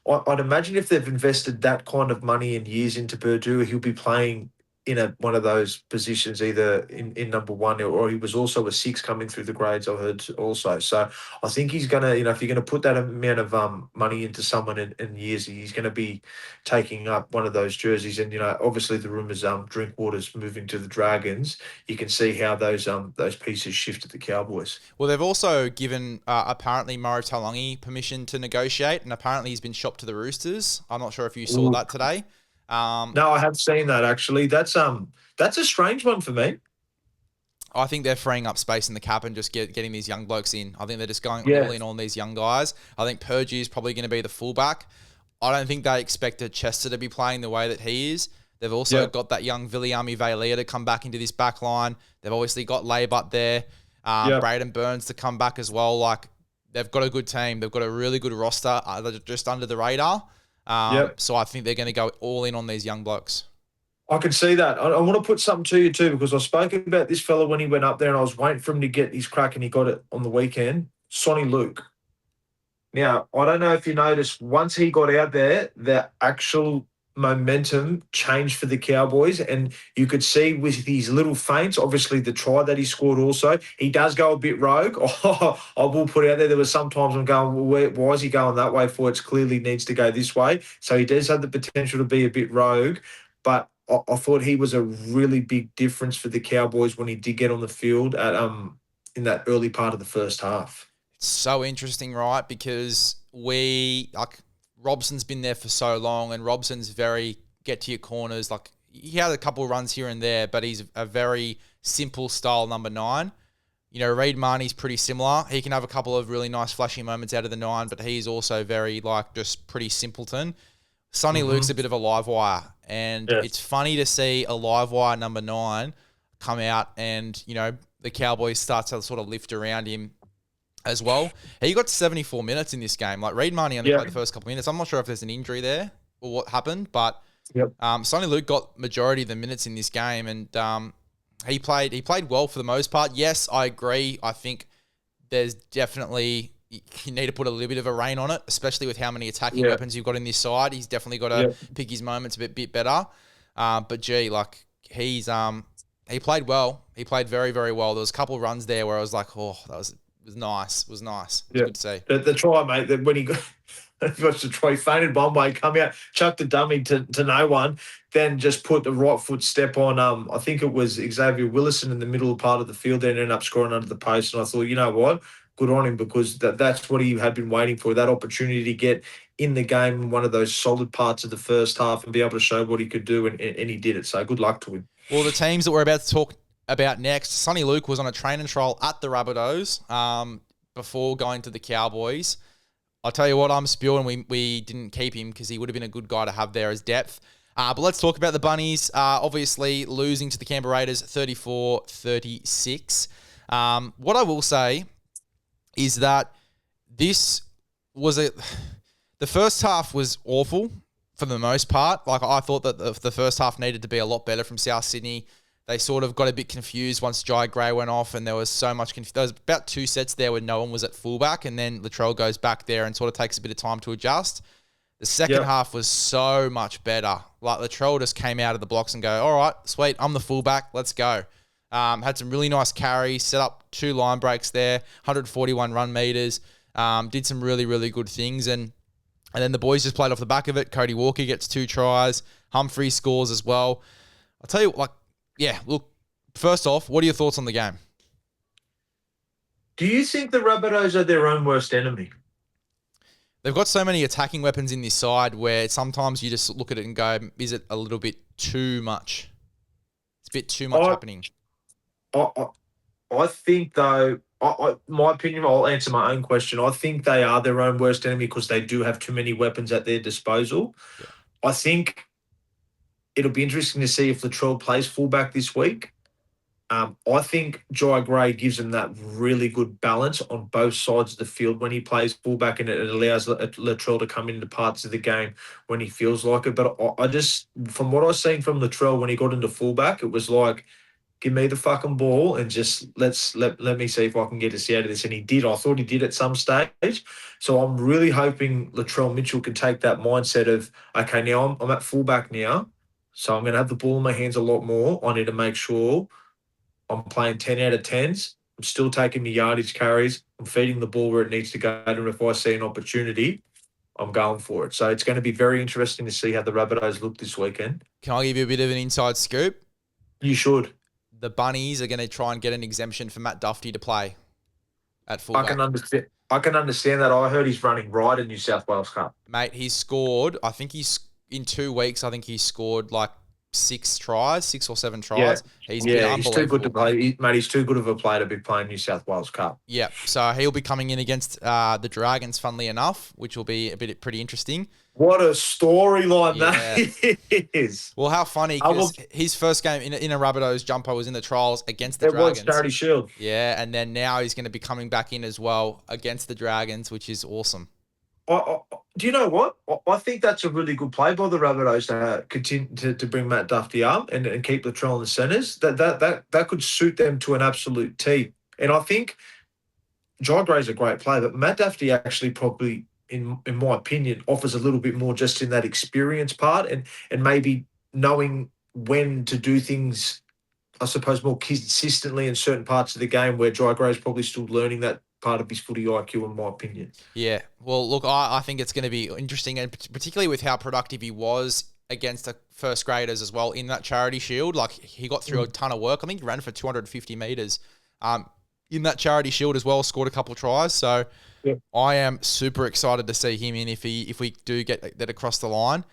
I'd imagine if they've invested that kind of money and years into Purdue, he'll be playing in one of those positions, either in number one, or he was also a 6 coming through the grades, I heard also. So I think he's going to, if you're going to put that amount of money into someone in years, he's going to be taking up one of those jerseys. And, obviously the rumours Drinkwater's moving to the Dragons. You can see how those pieces shift at the Cowboys. Well, they've also given apparently Murray Taulagi permission to negotiate, and apparently he's been shopped to the Roosters. I'm not sure if you saw that today. No, I have seen that actually. That's a strange one for me. I think they're freeing up space in the cap and just getting these young blokes in. I think they're just going all in on these young guys. I think Purdue is probably going to be the fullback. I don't think they expected Chester to be playing the way that he is. They've also got that young Viliami Vailea to come back into this back line. They've obviously got Laybutt there. Braden Burns to come back as well. They've got a good team. They've got a really good roster. They're just under the radar. So I think they're going to go all in on these young blokes. I can see that. I want to put something to you too, because I spoke about this fella when he went up there, and I was waiting for him to get his crack, and he got it on the weekend. Sonny Luke. Now, I don't know if you noticed, once he got out there, the actual momentum changed for the Cowboys, and you could see with these little feints, obviously the try that he scored also, he does go a bit rogue. I will put out there was sometimes I'm going, well, why is he going that way for? It clearly needs to go this way. So he does have the potential to be a bit rogue, but I thought he was a really big difference for the Cowboys when he did get on the field at in that early part of the first half. It's so interesting, right? Because Robson's been there for so long, and Robson's very get to your corners. He had a couple of runs here and there, but he's a very simple style number 9. Reid Marnie's pretty similar. He can have a couple of really nice flashing moments out of the 9, but he's also very just pretty simpleton. Sonny Luke's a bit of a live wire, and it's funny to see a live wire number 9 come out, and the Cowboys start to sort of lift around him as well. He got 74 minutes in this game. Reid Marnie only played the first couple of minutes. I'm not sure if there's an injury there or what happened, but Sonny Luke got majority of the minutes in this game, and he played well for the most part. Yes, I agree. I think there's definitely, you need to put a little bit of a rein on it, especially with how many attacking weapons you've got in this side. He's definitely got to pick his moments a bit better. But gee, he played well. He played very, very well. There was a couple of runs there where I was like, oh, that was nice. It was nice. It was good to see. The try, mate, that when he got the try, fainted one way, come out, chucked the dummy to no one, then just put the right foot step on, I think it was Xavier Willison in the middle part of the field, then ended up scoring under the post. And I thought, you know what? Good on him, because that's what he had been waiting for, that opportunity to get in the game in one of those solid parts of the first half and be able to show what he could do, and he did it. So good luck to him. Well, the teams that we're about to talk about next, Sonny Luke was on a training trial at the Rabbitohs before going to the Cowboys. I'll tell you what, I'm spewing we didn't keep him because he would have been a good guy to have there as depth. But let's talk about the Bunnies. Obviously, losing to the Canberra Raiders 34-36. What I will say is that this was the first half was awful for the most part. I thought that the first half needed to be a lot better from South Sydney. They sort of got a bit confused once Jai Gray went off, and there was so much confusion. There was about 2 sets there where no one was at fullback, and then Latrell goes back there and sort of takes a bit of time to adjust. The second half was so much better. Like, Latrell just came out of the blocks and go, all right, sweet, I'm the fullback, let's go. Had some really nice carries, set up 2 line breaks there, 141 run meters, did some really, really good things, and then the boys just played off the back of it. Cody Walker gets 2 tries, Humphrey scores as well. I'll tell you, look, first off, what are your thoughts on the game? Do you think the Rabbitohs are their own worst enemy? They've got so many attacking weapons in this side where sometimes you just look at it and go, is it a little bit too much? It's a bit too much happening. I think, though, my opinion, I'll answer my own question. I think they are their own worst enemy because they do have too many weapons at their disposal. Yeah. I think it'll be interesting to see if Latrell plays fullback this week. I think Jai Gray gives him that really good balance on both sides of the field when he plays fullback, and it allows Latrell to come into parts of the game when he feels like it. But I just, from what I've seen from Latrell when he got into fullback, it was like, give me the fucking ball and just let me see if I can get us out of this. And he did. I thought he did at some stage. So I'm really hoping Latrell Mitchell can take that mindset of, okay, now I'm at fullback now, so I'm going to have the ball in my hands a lot more. I need to make sure I'm playing 10 out of 10s. I'm still taking the yardage carries. I'm feeding the ball where it needs to go. And if I see an opportunity, I'm going for it. So it's going to be very interesting to see how the Rabbitohs look this weekend. Can I give you a bit of an inside scoop? You should. The Bunnies are going to try and get an exemption for Matt Duffy to play at fullback. I can understand that. I heard he's running right in New South Wales Cup. Mate, he's scored, I think he's, in 2 weeks, I think he's scored like 6 or 7 tries. Yeah. He's been unbelievable. He's too good to play. Mate, he's too good of a player to be playing New South Wales Cup. Yeah, so he'll be coming in against the Dragons, funnily enough, which will be pretty interesting. What a storyline that is. Well, how funny, because his first game in a Rabbitohs jumper was in the trials against the Dragons. It was Charity Shield. Yeah, and then now he's going to be coming back in as well against the Dragons, which is awesome. Do you know what? I think that's a really good play by the Rabbitohs to continue to bring Matt Duffy up and keep Latrell in the centres. That could suit them to an absolute T. And I think Jai Gray's a great player, but Matt Duffy actually probably, in my opinion, offers a little bit more just in that experience part and maybe knowing when to do things, I suppose, more consistently in certain parts of the game where Jai Gray's probably still learning that part of his footy IQ, in my opinion. Yeah. Well, look, I think it's going to be interesting, and particularly with how productive he was against the first graders as well in that Charity Shield. Like, he got through a ton of work. I think he ran for 250 metres in that Charity Shield as well, scored a couple of tries. So I am super excited to see him in if we do get that across the line.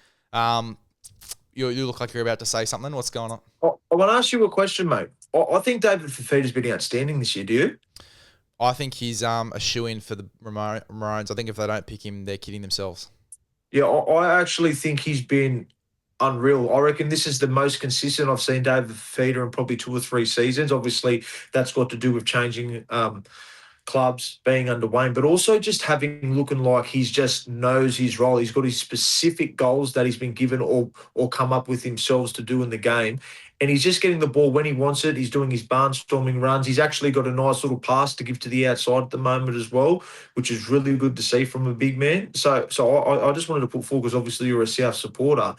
You look like you're about to say something. What's going on? I want to ask you a question, mate. I think David Fifita's been outstanding this year. Do you? I think he's a shoo-in for the Maroons. I think if they don't pick him, they're kidding themselves. Yeah, I actually think he's been unreal. I reckon this is the most consistent I've seen David Fifita in probably 2 or 3 seasons. Obviously, that's got to do with changing clubs, being under Wayne, but also just looking like he's just knows his role. He's got his specific goals that he's been given or come up with himself to do in the game. And he's just getting the ball when he wants it. He's doing his barnstorming runs. He's actually got a nice little pass to give to the outside at the moment as well, which is really good to see from a big man. So I just wanted to put forward, because obviously you're a South supporter.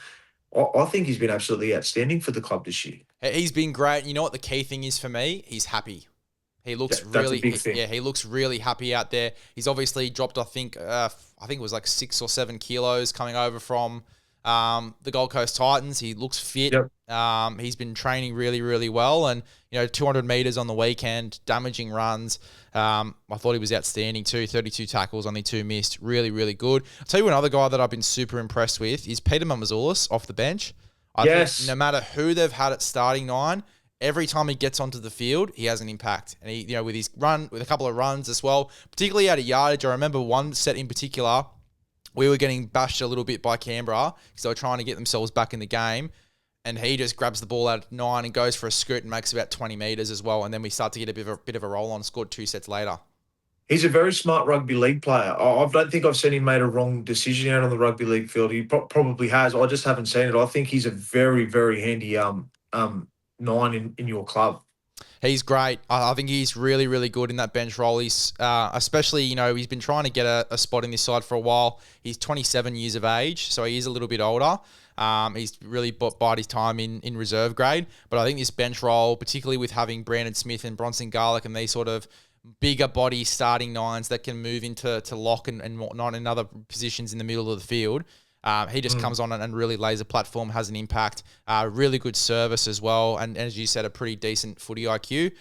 I think he's been absolutely outstanding for the club this year. He's been great. You know what the key thing is for me? He's happy. He looks he looks really happy out there. He's obviously dropped, I think it was like 6 or 7 kilos coming over from the Gold Coast Titans. He looks fit. Yep. He's been training really, really well, and 200 meters on the weekend, damaging runs. I thought he was outstanding too. 32 tackles, only 2 missed. Really, really good. I'll tell you another guy that I've been super impressed with is Peter Mamazoulis off the bench. I think no matter who they've had at starting 9, every time he gets onto the field, he has an impact. And he, with his run, with a couple of runs as well, particularly out of yardage. I remember one set in particular, we were getting bashed a little bit by Canberra because they were trying to get themselves back in the game. And he just grabs the ball out of 9 and goes for a scoot and makes about 20 metres as well. And then we start to get a bit of a roll on, scored 2 sets later. He's a very smart rugby league player. I don't think I've seen him made a wrong decision out on the rugby league field. He probably has. I just haven't seen it. I think he's a very, very handy 9 in your club. He's great. I think he's really, really good in that bench role. He's especially, he's been trying to get a spot in this side for a while. He's 27 years of age, so he is a little bit older. He's really bided his time in reserve grade. But I think this bench role, particularly with having Brandon Smith and Bronson Garlick and these sort of bigger body starting nines that can move into lock and whatnot in other positions in the middle of the field, he just comes on and really lays a platform, has an impact, really good service as well, and as you said, a pretty decent footy IQ.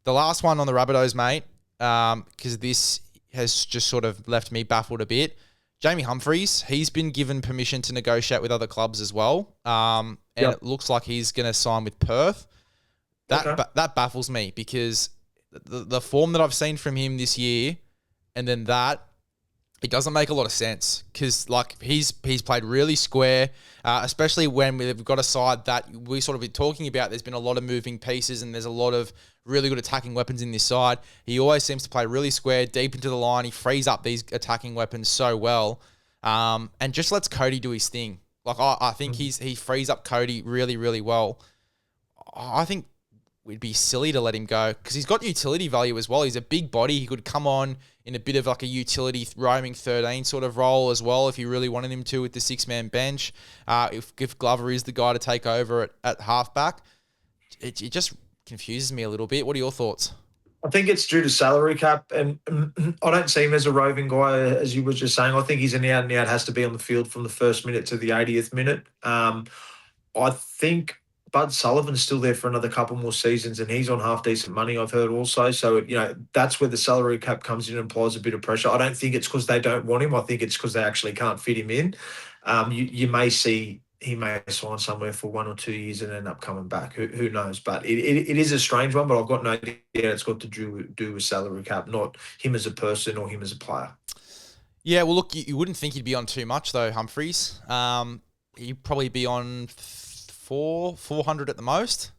The last one on the Rabbitohs, mate, because this has just sort of left me baffled a bit. Jamie Humphries, he's been given permission to negotiate with other clubs as well, and it looks like he's going to sign with Perth. That baffles me because the form that I've seen from him this year, and then that, it doesn't make a lot of sense because he's played really square, especially when we've got a side that we sort of been talking about. There's been a lot of moving pieces and there's a lot of really good attacking weapons in this side. He always seems to play really square, deep into the line. He frees up these attacking weapons so well, and just lets Cody do his thing. I think he frees up Cody really, really well. I think it'd be silly to let him go because he's got utility value as well. He's a big body. He could come on in a bit of a utility roaming 13 sort of role as well if you really wanted him to with the 6-man bench. If Glover is the guy to take over at halfback, it just confuses me a little bit. What are your thoughts? I think it's due to salary cap, and I don't see him as a roving guy, as you were just saying. I think he's an out and out, has to be on the field from the first minute to the 80th minute. I think Bud Sullivan's still there for another couple more seasons, and he's on half decent money, I've heard also. So, that's where the salary cap comes in and applies a bit of pressure. I don't think it's because they don't want him. I think it's because they actually can't fit him in. You may see he may sign somewhere for 1 or 2 years and end up coming back. Who knows? But it is a strange one, but I've got no idea it's got to do with salary cap, not him as a person or him as a player. Yeah, well, look, you wouldn't think he'd be on too much, though, Humphries. He'd probably be on 400 at the most.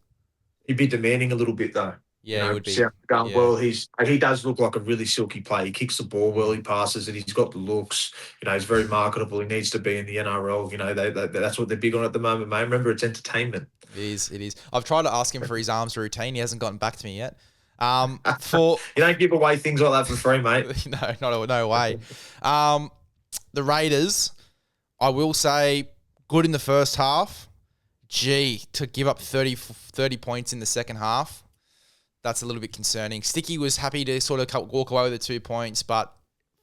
He'd be demanding a little bit though. Yeah, he would be. Going well. He does look like a really silky player. He kicks the ball well. He passes it. He's got the looks. He's very marketable. He needs to be in the NRL. That's what they're big on at the moment, mate. Remember, it's entertainment. It is. I've tried to ask him for his arms routine. He hasn't gotten back to me yet. You don't give away things like that for free, mate. No way. The Raiders, I will say, good in the first half. To give up 30 points in the second half, that's a little bit concerning. Sticky was happy to sort of walk away with the 2 points, but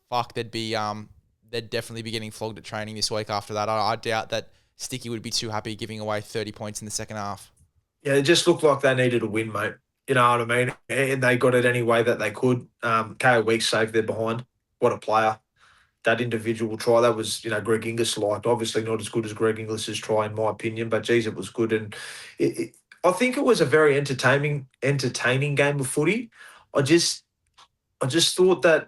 fuck, they'd definitely be getting flogged at training this week after that. I doubt that Sticky would be too happy giving away 30 points in the second half. Yeah, it just looked like they needed a win, mate. You know what I mean? And they got it any way that they could. KO Weeks saved their behind. What a player. That individual try, that was, Greg Inglis liked. Obviously not as good as Greg Inglis's try, in my opinion, but geez, it was good. And I think it was a very entertaining game of footy. I just thought that,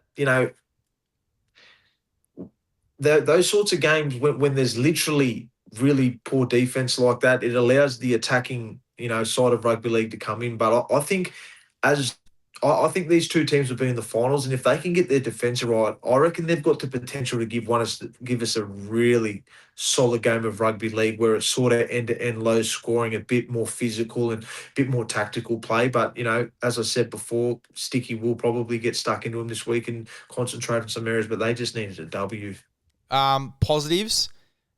those sorts of games when there's literally really poor defense like that, it allows the attacking, side of rugby league to come in. But I think I think these two teams will be in the finals, and if they can get their defence right, I reckon they've got the potential to give us a really solid game of rugby league where it's sort of end-to-end low scoring, a bit more physical and a bit more tactical play. But, as I said before, Sticky will probably get stuck into them this week and concentrate on some areas, but they just needed a W. Positives,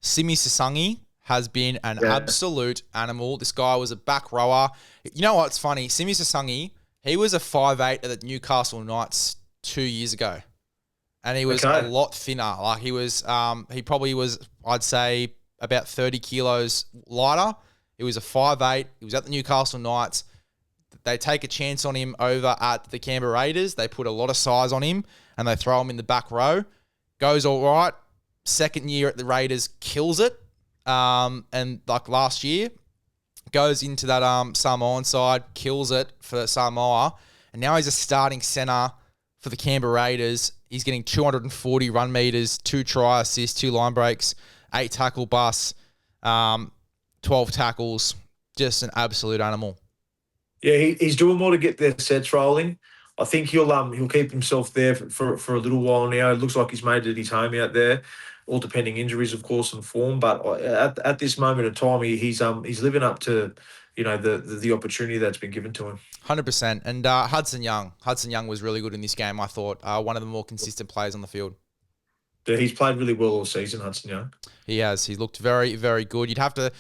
Simi Sasangi has been an absolute animal. This guy was a back rower. You know what's funny? Simi Sasangi, he was a 5'8" at the Newcastle Knights 2 years ago. And he was a lot thinner. He probably was, I'd say, about 30 kilos lighter. He was a 5'8". He was at the Newcastle Knights. They take a chance on him over at the Canberra Raiders. They put a lot of size on him and they throw him in the back row. Goes all right. Second year at the Raiders, kills it. And last year, goes into that Samoan side, kills it for Samoa, and now he's a starting centre for the Canberra Raiders. He's getting 240 run meters, 2 try assists, 2 line breaks, 8 tackle busts, 12 tackles. Just an absolute animal. Yeah, he's doing more to get their sets rolling. I think he'll keep himself there for a little while now. It looks like he's made it his home out there. all depending injuries, of course, and form. But at this moment in time, he's living up to the opportunity that's been given to him. 100%. And Hudson Young was really good in this game. I thought one of the more consistent players on the field. Yeah, he's played really well all season, Hudson Young. He has. He looked very, very good. You'd have to.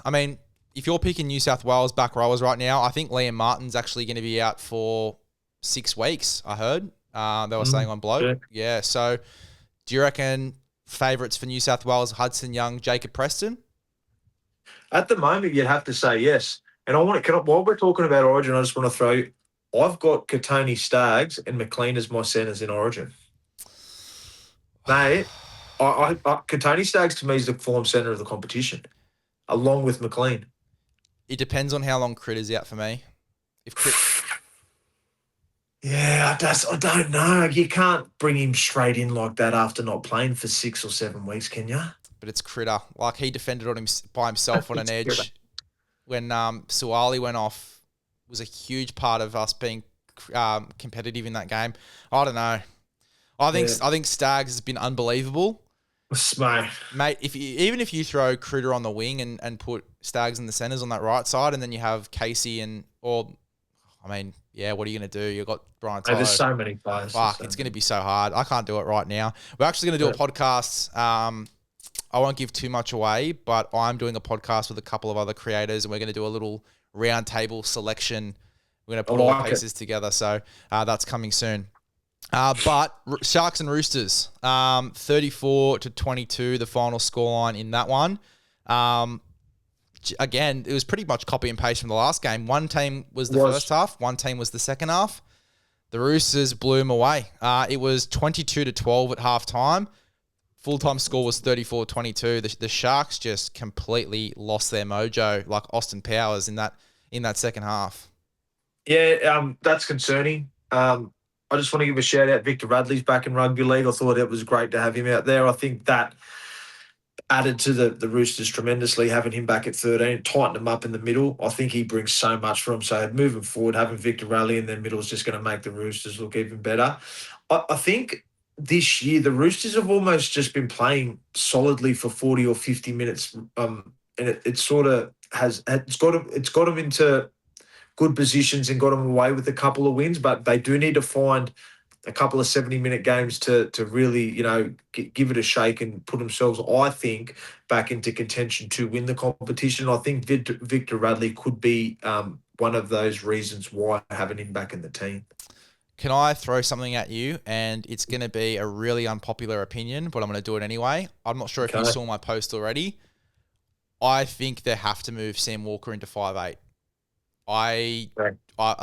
I mean, if you're picking New South Wales back rowers right now, I think Liam Martin's actually going to be out for 6 weeks, I heard. They were saying on Bloke. Yeah. So do you reckon favourites for New South Wales, Hudson Young, Jacob Preston? At the moment, you'd have to say yes. And while we're talking about Origin, I just want to throw, I've got Katoni Staggs and McLean as my centres in Origin. Mate, Katoni Staggs to me is the form centre of the competition, along with McLean. It depends on how long Critter's out for me. Yeah, I don't know. You can't bring him straight in like that after not playing for 6 or 7 weeks, can you? But it's Critter. Like, he defended on him by himself on an edge. Critter. When Suwali went off, was a huge part of us being competitive in that game. I don't know. I think Staggs has been unbelievable. Smart. Mate, even if you throw Critter on the wing and put Staggs in the centres on that right side, and then you have Casey what are you going to do? You've got Brian Tyler. There's so many players. Fuck, it's going to be so hard. I can't do it right now. We're actually going to do a podcast. I won't give too much away, but I'm doing a podcast with a couple of other creators, and we're going to do a little roundtable selection. We're going to put all the pieces together, so that's coming soon. But Sharks and Roosters, 34-22, the final scoreline in that one. Again, it was pretty much copy and paste from the last game. One team was the first half, one team was the second half. The Roosters blew them away. It was 22-12 at halftime. Full-time score was 34-22. The Sharks just completely lost their mojo, like Austin Powers in that second half. Yeah, that's concerning. I just want to give a shout out. Victor Radley's back in rugby league. I thought it was great to have him out there. I think that added to the Roosters tremendously, having him back at 13, tightened him up in the middle. I think he brings so much for him. So moving forward, having Victor Radley in their middle is just going to make the Roosters look even better. I think this year the Roosters have almost just been playing solidly for 40 or 50 minutes, and it sort of it's got them into good positions and got them away with a couple of wins, but they do need to find a couple of 70-minute games to really, give it a shake and put themselves, I think, back into contention to win the competition. I think Victor Radley could be one of those reasons why having him back in the team. Can I throw something at you? And it's going to be a really unpopular opinion, but I'm going to do it anyway. I'm not sure if you saw my post already. I think they have to move Sam Walker into 5'8". I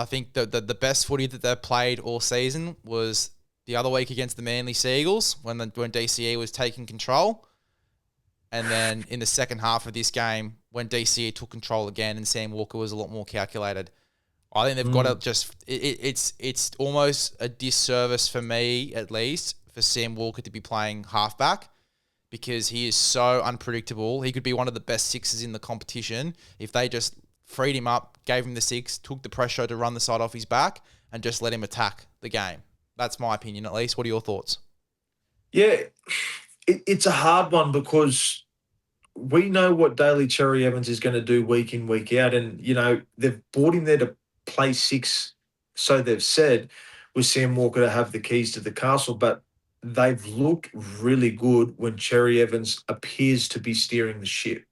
think the best footy that they've played all season was the other week against the Manly Sea Eagles when DCE was taking control. And then in the second half of this game, when DCE took control again and Sam Walker was a lot more calculated. I think they've got to just... It's almost a disservice for me, at least, for Sam Walker to be playing halfback because he is so unpredictable. He could be one of the best sixes in the competition if they just freed him up, gave him the 6, took the pressure to run the side off his back, and just let him attack the game. That's my opinion, at least. What are your thoughts? Yeah, it's a hard one because we know what Daly Cherry Evans is going to do week in, week out. And, they've brought him there to play 6, so they've said, with Sam Walker to have the keys to the castle. But they've looked really good when Cherry Evans appears to be steering the ship.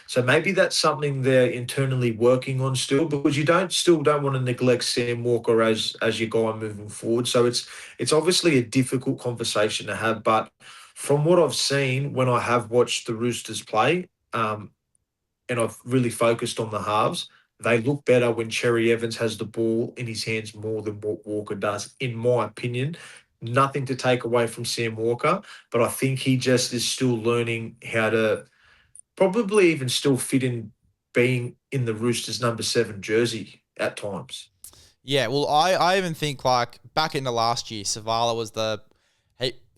So maybe that's something they're internally working on still, because you don't want to neglect Sam Walker as your guy moving forward. So it's obviously a difficult conversation to have. But from what I've seen when I have watched the Roosters play, and I've really focused on the halves, they look better when Cherry Evans has the ball in his hands more than what Walker does, in my opinion. Nothing to take away from Sam Walker, but I think he just is still learning how to probably even still fit in being in the Roosters number 7 jersey at times. Yeah, well, I even think like back into last year, Savala was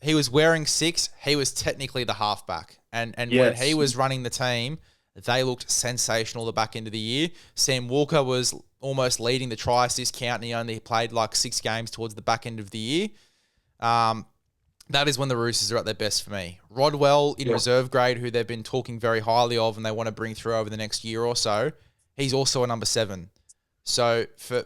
he was wearing 6. He was technically the halfback, and yes, when he was running the team, they looked sensational the back end of the year. Sam Walker was almost leading the try assist count, and he only played like 6 games towards the back end of the year. that is when the Roosters are at their best for me. Rodwell in reserve grade, who they've been talking very highly of and they want to bring through over the next year or so, he's also a number 7. So for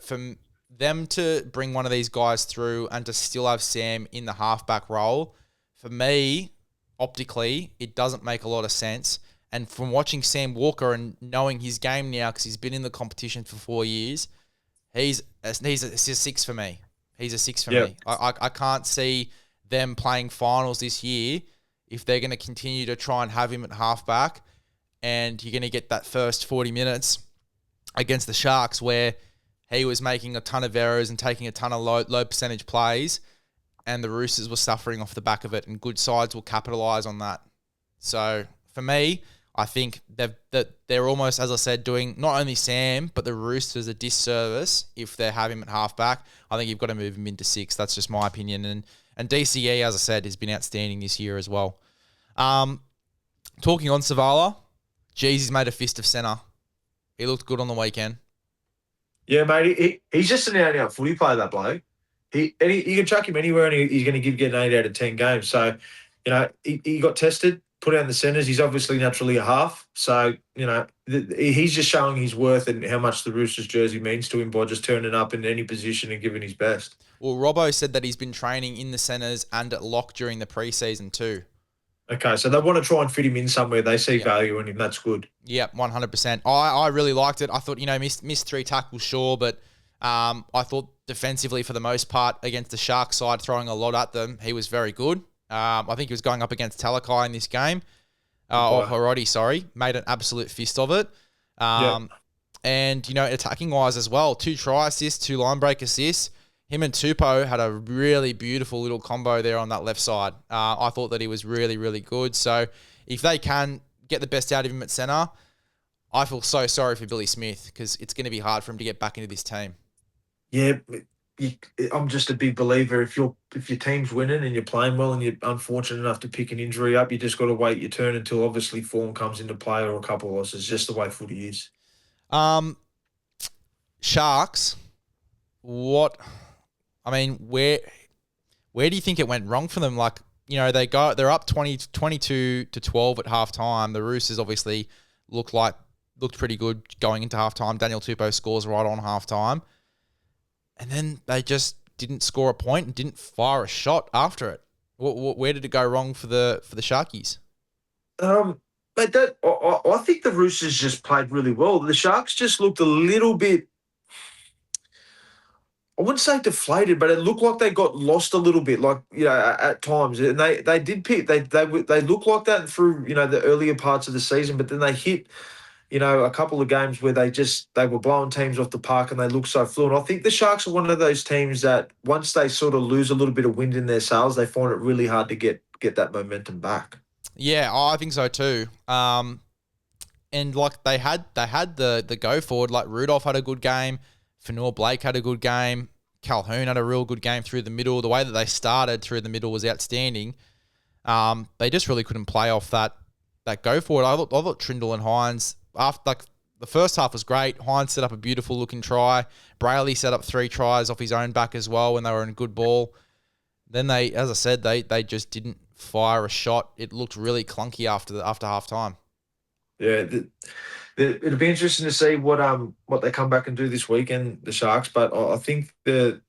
them to bring one of these guys through and to still have Sam in the halfback role, for me, optically, it doesn't make a lot of sense. And from watching Sam Walker and knowing his game now, because he's been in the competition for 4 years, he's a 6 for me. He's a 6 for me. I can't see them playing finals this year if they're going to continue to try and have him at halfback, and you're going to get that first 40 minutes against the Sharks where he was making a ton of errors and taking a ton of low percentage plays, and the Roosters were suffering off the back of it, and good sides will capitalise on that. So for me, I think they're almost, as I said, doing not only Sam, but the Roosters a disservice if they have him at halfback. I think you've got to move him into 6. That's just my opinion. And DCE, as I said, has been outstanding this year as well. Talking on Savala, he's made a fist of centre. He looked good on the weekend. Yeah, mate. He's just an out-and-out footy player, that bloke. You can chuck him anywhere and he's going to get an 8 out of 10 games. So, he got tested, put out in the centres. He's obviously naturally a half. So, he's just showing his worth and how much the Roosters jersey means to him by just turning up in any position and giving his best. Well, Robbo said that he's been training in the centres and at lock during the preseason too. Okay, so they want to try and fit him in somewhere. They see value in him. That's good. Yeah, 100%. I really liked it. I thought, missed 3 tackles, sure, but I thought defensively for the most part against the Sharks side, throwing a lot at them, he was very good. I think he was going up against Talakai in this game. Made an absolute fist of it. And, attacking-wise as well, 2 try assists, 2 line break assists. Him and Tupou had a really beautiful little combo there on that left side. I thought that he was really, really good. So if they can get the best out of him at centre, I feel so sorry for Billy Smith because it's going to be hard for him to get back into this team. Yeah, I'm just a big believer. If your team's winning and you're playing well and you're unfortunate enough to pick an injury up, you just got to wait your turn until obviously form comes into play or a couple of losses. Just the way footy is. Sharks, where do you think it went wrong for them? Like, they're up 22 to 12 at halftime. The Roosters obviously looked pretty good going into halftime. Daniel Tupou scores right on halftime. And then they just didn't score a point and didn't fire a shot after it. Where did it go wrong for the Sharkies? I think the Roosters just played really well. The Sharks just looked a little bit, I wouldn't say deflated, but it looked like they got lost a little bit, at times. And they did pick. They looked like that through the earlier parts of the season, but then they hit a couple of games where they were blowing teams off the park and they looked so fluent. I think the Sharks are one of those teams that once they sort of lose a little bit of wind in their sails, they find it really hard to get that momentum back. Yeah, I think so too. And they had the go forward. Like Rudolph had a good game. Fanua Blake had a good game. Calhoun had a real good game through the middle. The way that they started through the middle was outstanding. They just really couldn't play off that go forward. I thought Trindle and Hines, after the first half was great. Hines set up a beautiful looking try. Brayley set up 3 tries off his own back as well when they were in a good ball. Then as I said, they just didn't fire a shot. It looked really clunky after half time. Yeah, it'll be interesting to see what they come back and do this weekend, the Sharks. But I think the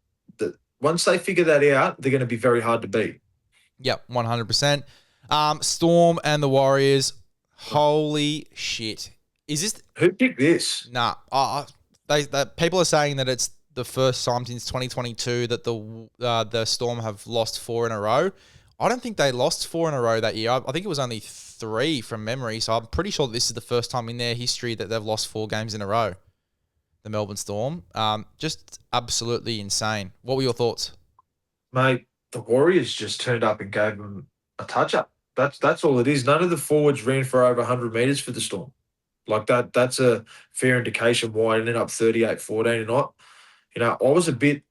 once they figure that out, they're going to be very hard to beat. Yep, 100%. Storm and the Warriors. Holy shit! Is this who picked this? Nah, people are saying that it's the first time since 2022 that the Storm have lost 4 in a row. I don't think they lost 4 in a row that year. I think it was only 3 from memory. So I'm pretty sure this is the first time in their history that they've lost 4 games in a row. The Melbourne Storm. Just absolutely insane. What were your thoughts? Mate, the Warriors just turned up and gave them a touch-up. That's all it is. None of the forwards ran for over 100 metres for the Storm. Like that's a fair indication why it ended up 38-14 and not. I was a bit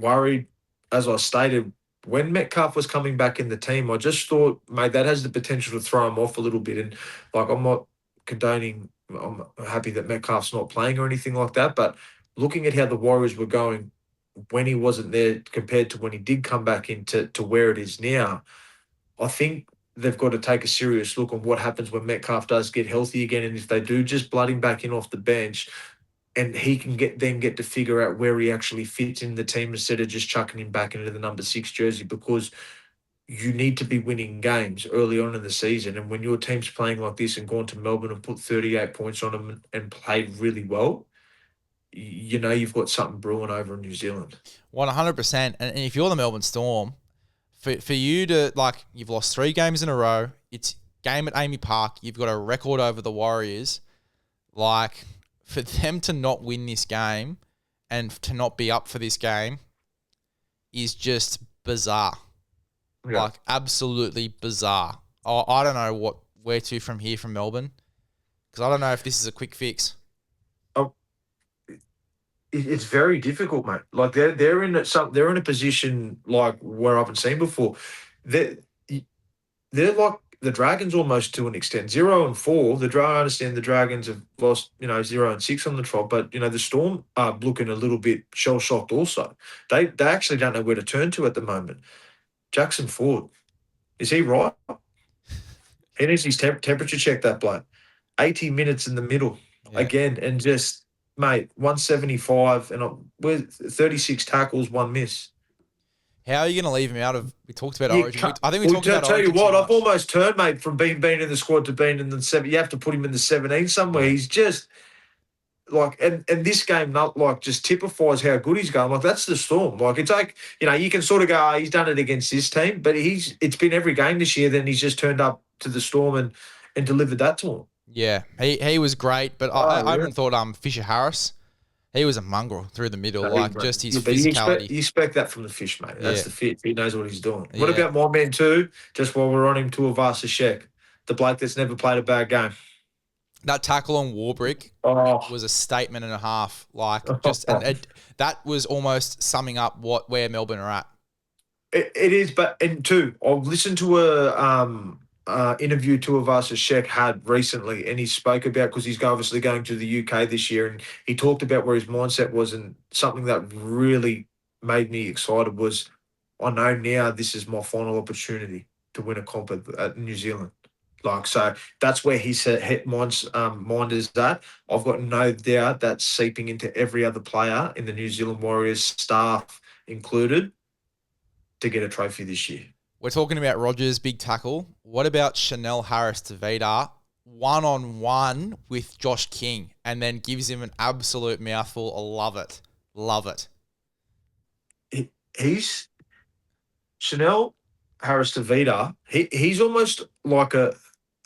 worried, as I stated, when Metcalf was coming back in the team. I just thought, mate, that has the potential to throw him off a little bit. And I'm not condoning, I'm happy that Metcalf's not playing or anything like that. But looking at how the Warriors were going when he wasn't there compared to when he did come back into where it is now, I think they've got to take a serious look on what happens when Metcalf does get healthy again, and if they do just blood him back in off the bench, and he can get to figure out where he actually fits in the team instead of just chucking him back into the number 6 jersey, because you need to be winning games early on in the season. And when your team's playing like this and gone to Melbourne and put 38 points on them and played really well, you know you've got something brewing over in New Zealand. 100%. And if you're the Melbourne Storm, for you to, like, you've lost 3 games in a row. It's game at Amy Park. You've got a record over the Warriors. Like, for them to not win this game and to not be up for this game is just bizarre. Yeah. Like, absolutely bizarre. I don't know where to from here from Melbourne, because I don't know if this is a quick fix. Oh, it's very difficult, mate. Like, they're in a position like where I haven't seen before. They're like the Dragons almost to an extent. 0-4. I understand the Dragons have lost 0-6 on the trot, but the Storm are looking a little bit shell shocked. Also, they actually don't know where to turn to at the moment. Jackson Ford, is he right? He needs his temperature check, that bloke. 80 minutes in the middle again, and just, mate, 175 and with 36 tackles, 1 miss. How are you going to leave him out of? We talked about Origin. I think we talked about Origin. Tell you what, I've almost turned, mate, from being in the squad to being in the 7. You have to put him in the 17 somewhere. He's just like, and this game, not like, just typifies how good he's going. Like, that's the Storm. Like, it's like, you can sort of go, he's done it against this team, but it's been every game this year. Then he's just turned up to the Storm and delivered that to him. Yeah, he was great, but I even thought Fisher Harris, he was a mongrel through the middle, just his physicality. You expect that from the Fish, mate. That's the fit. He knows what he's doing. What about my man too? Just while we're on him, Tuivasa Sheck, the bloke that's never played a bad game. That tackle on Warbrick was a statement and a half. That was almost summing up where Melbourne are at. It is, and I've listened to a interview Tuivasa Sheck had recently, and he spoke about, because he's obviously going to the UK this year, and he talked about where his mindset was, and something that really made me excited was, I know now this is my final opportunity to win a comp at New Zealand. Like, so that's where he said mind is at. I've got no doubt that's seeping into every other player in the New Zealand Warriors staff included to get a trophy this year. We're talking about Rogers' big tackle. What about Chanel Harris-Tavita one-on-one with Josh King, and then gives him an absolute mouthful? I love it. Love it. He's Chanel Harris-Tavita. He's almost like a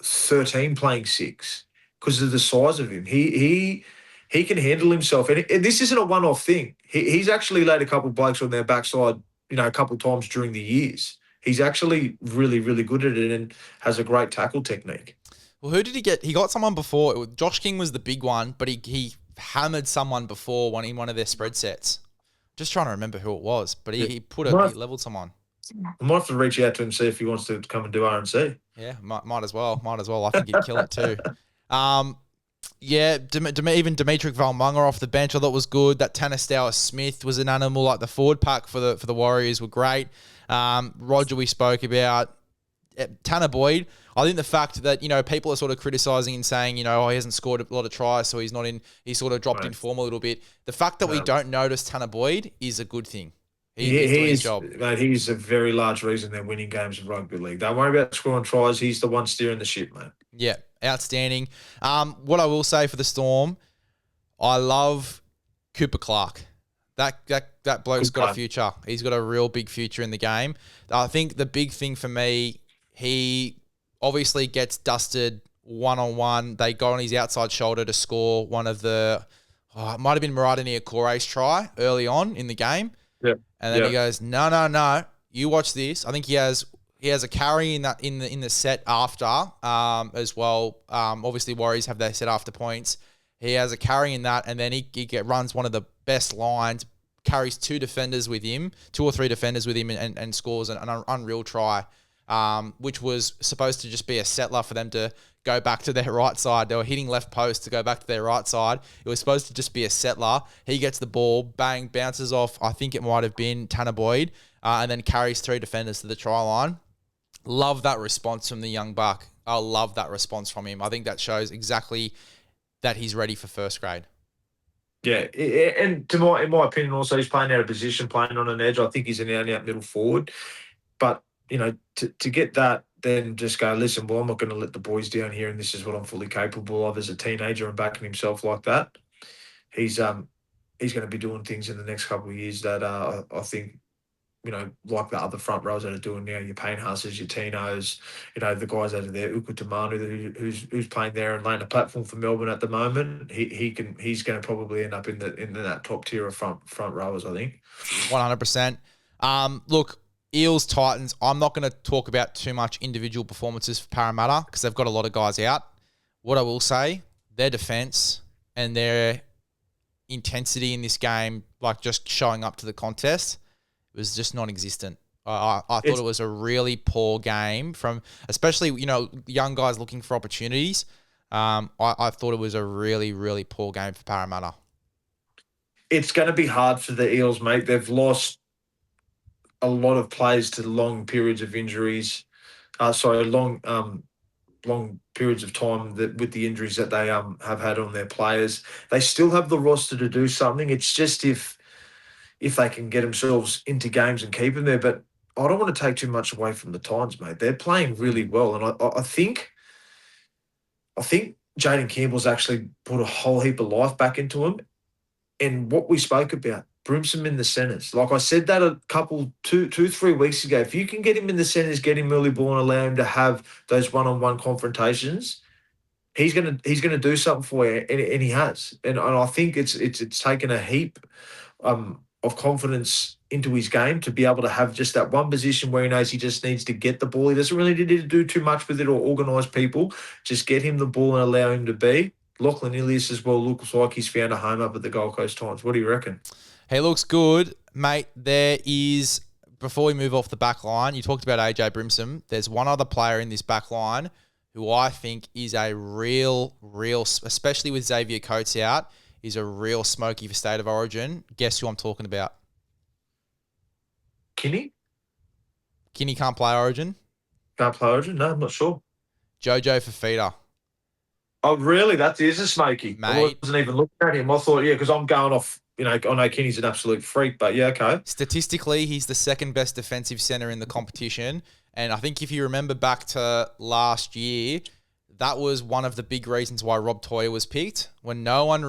13 playing 6 because of the size of him. He can handle himself, and this isn't a one-off thing. He's actually laid a couple of blokes on their backside, a couple of times during the years. He's actually really, really good at it and has a great tackle technique. Well, who did he get? He got someone before. Josh King was the big one, but he hammered someone before in one of their spread sets. Just trying to remember who it was, but he leveled someone. I might have to reach out to him, see if he wants to come and do RNC. Yeah, might as well. I think he'd kill it too. Even Dimitri Valmunga off the bench I thought was good. That Tanistower Smith was an animal. Like, the forward pack for the Warriors were great. Roger we spoke about. Tanner Boyd, I think the fact that, people are sort of criticising and saying, he hasn't scored a lot of tries, so he's sort of dropped in form a little bit. The fact that we don't notice Tanner Boyd is a good thing. He's doing his job. Mate, he's a very large reason they're winning games in rugby league. Don't worry about scoring tries. He's the one steering the ship, mate. Yeah, outstanding. What I will say for the Storm, I love Cooper Clark. That bloke's got a future. He's got a real big future in the game. I think the big thing for me, he obviously gets dusted one-on-one. They go on his outside shoulder to score one of it might have been Murata Niakore's try early on in the game. Yeah. And then he goes, no, you watch this. I think he has a carry in the set after as well. Obviously, Warriors have their set after points. He has a carry in that, and then he runs one of the best lines, carries 2 or 3 defenders with him, and scores an unreal try, which was supposed to just be a settler for them to go back to their right side. They were hitting left post to go back to their right side. It was supposed to just be a settler. He gets the ball, bang, bounces off, I think it might have been Tanner Boyd, and then carries 3 defenders to the try line. Love that response from the young buck. I love that response from him. I think that shows exactly that he's ready for first grade. Yeah, and in my opinion, also he's playing out of position, playing on an edge. I think he's an out-and-out middle forward. But, to get that, then just go, listen, well, I'm not going to let the boys down here, and this is what I'm fully capable of as a teenager and backing himself like that. He's going to be doing things in the next couple of years that I think, like the other front rows that are doing now, your Payne Husses, your Tinos, the guys over there, Uku Tamanu, who's playing there and laying a platform for Melbourne at the moment. He's going to probably end up in that top tier of front rowers, I think. 100%. Look, Eels, Titans, I'm not going to talk about too much individual performances for Parramatta because they've got a lot of guys out. What I will say, their defence and their intensity in this game, like just showing up to the contest, was just non-existent. I thought it was a really poor game from, especially, young guys looking for opportunities. I thought it was a really, really poor game for Parramatta. It's going to be hard for the Eels, mate. They've lost a lot of players to long periods of injuries. Long periods of time with the injuries that they have had on their players. They still have the roster to do something. It's just if they can get themselves into games and keep them there. But I don't want to take too much away from the Titans, mate. They're playing really well. And I think Jadyn Campbell's actually put a whole heap of life back into him. And what we spoke about, Brimson in the centres. Like I said that a couple, 3 weeks ago. If you can get him in the centres, get him early ball and allow him to have those one-on-one confrontations, he's gonna do something for you, and he has. And I think it's taken a heap of confidence into his game to be able to have just that one position where he knows he just needs to get the ball. He doesn't really need to do too much with it or organise people. Just get him the ball and allow him to be. Lachlan Ilias as well looks like he's found a home up at the Gold Coast Titans. What do you reckon? He looks good, mate. There is, before we move off the back line, you talked about AJ Brimson. There's one other player in this back line who I think is a real, especially with Xavier Coates out, is a real smoky for State of Origin. Guess who I'm talking about? Kinney? Kinney can't play Origin. Can't play Origin? No, I'm not sure. Jojo Fafita. Oh, really? That is a smoky. Mate. I wasn't even looking at him. I thought, because I'm going off, I know Kinney's an absolute freak, but yeah, okay. Statistically, he's the second best defensive centre in the competition. And I think if you remember back to last year, that was one of the big reasons why Rob Toyer was picked. When no one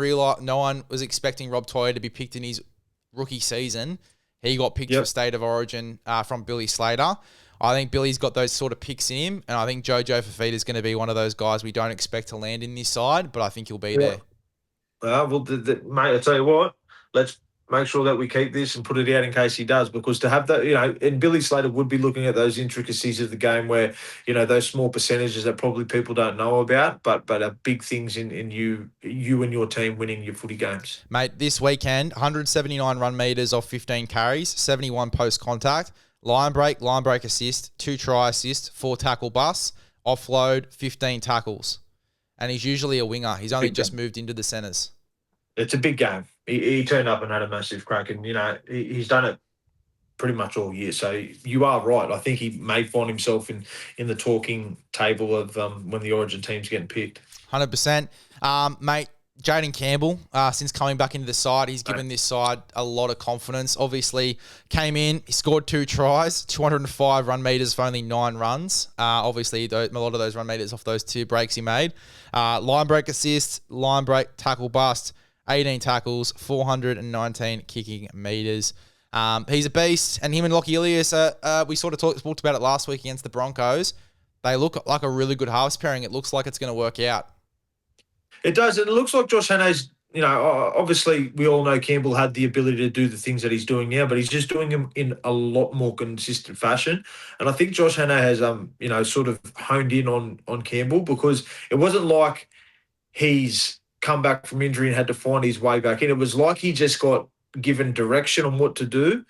was expecting Rob Toyer to be picked in his rookie season, he got picked for State of Origin from Billy Slater. I think Billy's got those sort of picks in him, and I think Jojo Fafita is going to be one of those guys we don't expect to land in this side, but I think he'll be there. Well, mate, I tell you what, let's make sure that we keep this and put it out in case he does, because to have that, and Billy Slater would be looking at those intricacies of the game where, those small percentages that probably people don't know about, but are big things in you and your team winning your footy games. Mate, this weekend, 179 run meters off 15 carries, 71 post contact, line break assist, 2 try assist, 4 tackle bust, offload, 15 tackles. And he's usually a winger. He's only just moved into the centres. It's a big game. He turned up and had a massive crack, and he's done it pretty much all year. So you are right. I think he may find himself in the talking table of when the Origin team's getting picked. 100%, mate. Jadyn Campbell, since coming back into the side, he's given this side a lot of confidence. Obviously, came in, he scored 2 tries, 205 run meters for only 9 runs. Obviously, a lot of those run meters off those 2 breaks he made. Line break assist, line break tackle bust, 18 tackles, 419 kicking meters. He's a beast, and him and Lachie Ilias, we sort of talked about it last week against the Broncos. They look like a really good halves pairing. It looks like it's going to work out. It does. And it looks like Josh Hanna's, obviously we all know Campbell had the ability to do the things that he's doing now, but he's just doing them in a lot more consistent fashion. And I think Josh Hanna has, sort of honed in on Campbell, because it wasn't like he's come back from injury and had to find his way back in. It was like he just got given direction on what to do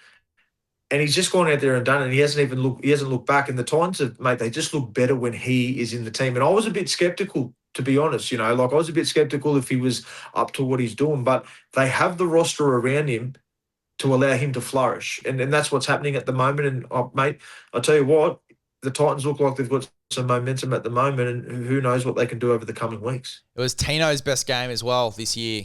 And he's just gone out there and done it. And he hasn't looked back. And the Titans have, mate, they just look better when he is in the team. And I was a bit skeptical, to be honest. Like I was a bit skeptical if he was up to what he's doing. But they have the roster around him to allow him to flourish. And that's what's happening at the moment. And, mate, I'll tell you what, the Titans look like they've got some momentum at the moment, and who knows what they can do over the coming weeks. It was Tino's best game as well this year.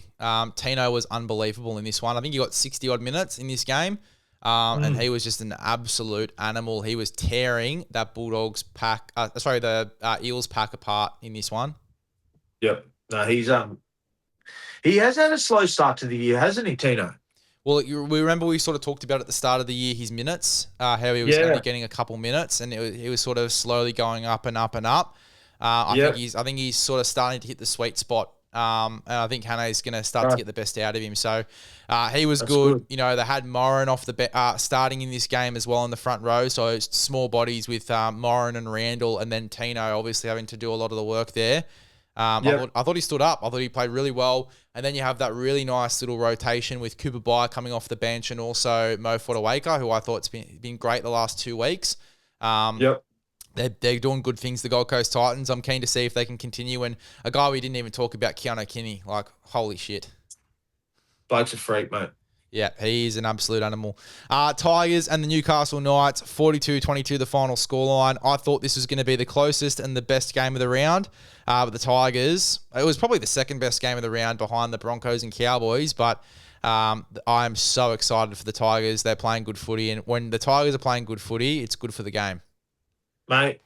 Tino was unbelievable in this one. I think he got 60-odd minutes in this game, and he was just an absolute animal. He was tearing that Bulldogs pack, the Eels pack apart in this one. Yep. No, he has had a slow start to the year, hasn't he, Tino? Well, we remember we sort of talked about at the start of the year his minutes, how he was only getting a couple minutes, and he was sort of slowly going up and up and up. I think he's sort of starting to hit the sweet spot, and I think Hannah's going to start to get the best out of him. So he was good. They had Moran off the starting in this game as well in the front row, so small bodies with Moran and Randall, and then Tino obviously having to do a lot of the work there. I thought he stood up. I thought he played really well. And then you have that really nice little rotation with Cooper Byer coming off the bench and also Mo Fodawaker, who I thought's been great the last 2 weeks. They're doing good things, the Gold Coast Titans. I'm keen to see if they can continue. And a guy we didn't even talk about, Keanu Kinney, like, holy shit. Bloke's a freak, mate. Yeah, he is an absolute animal. Tigers and the Newcastle Knights, 42-22 the final scoreline. I thought this was going to be the closest and the best game of the round. But the Tigers, it was probably the second best game of the round behind the Broncos and Cowboys. But I am so excited for the Tigers. They're playing good footy. And when the Tigers are playing good footy, it's good for the game. Mate,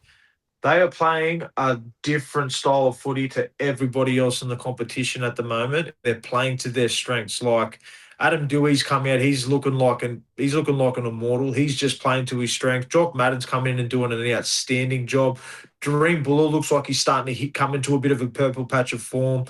they are playing a different style of footy to everybody else in the competition at the moment. They're playing to their strengths. Like Adam Dewey's come out. He's looking like an immortal. He's just playing to his strength. Jock Madden's come in and doing an outstanding job. Doreen Buller looks like he's starting to come into a bit of a purple patch of form.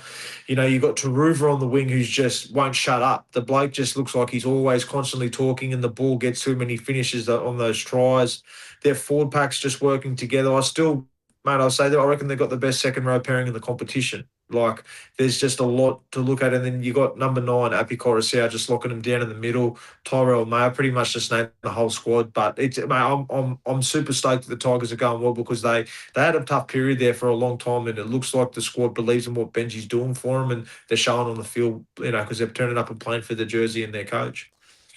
You've got Taruva on the wing who's just won't shut up. The bloke just looks like he's always constantly talking, and the ball gets to him and he finishes on those tries. Their forward pack's just working together. I'll say that I reckon they've got the best second row pairing in the competition. Like, there's just a lot to look at. And then you got number 9, Api Coruscant, just locking him down in the middle. Tyrell Mayer pretty much just named the whole squad. But I'm super stoked that the Tigers are going well, because they had a tough period there for a long time, and it looks like the squad believes in what Benji's doing for them, and they're showing on the field, because they're turning up and playing for the jersey and their coach.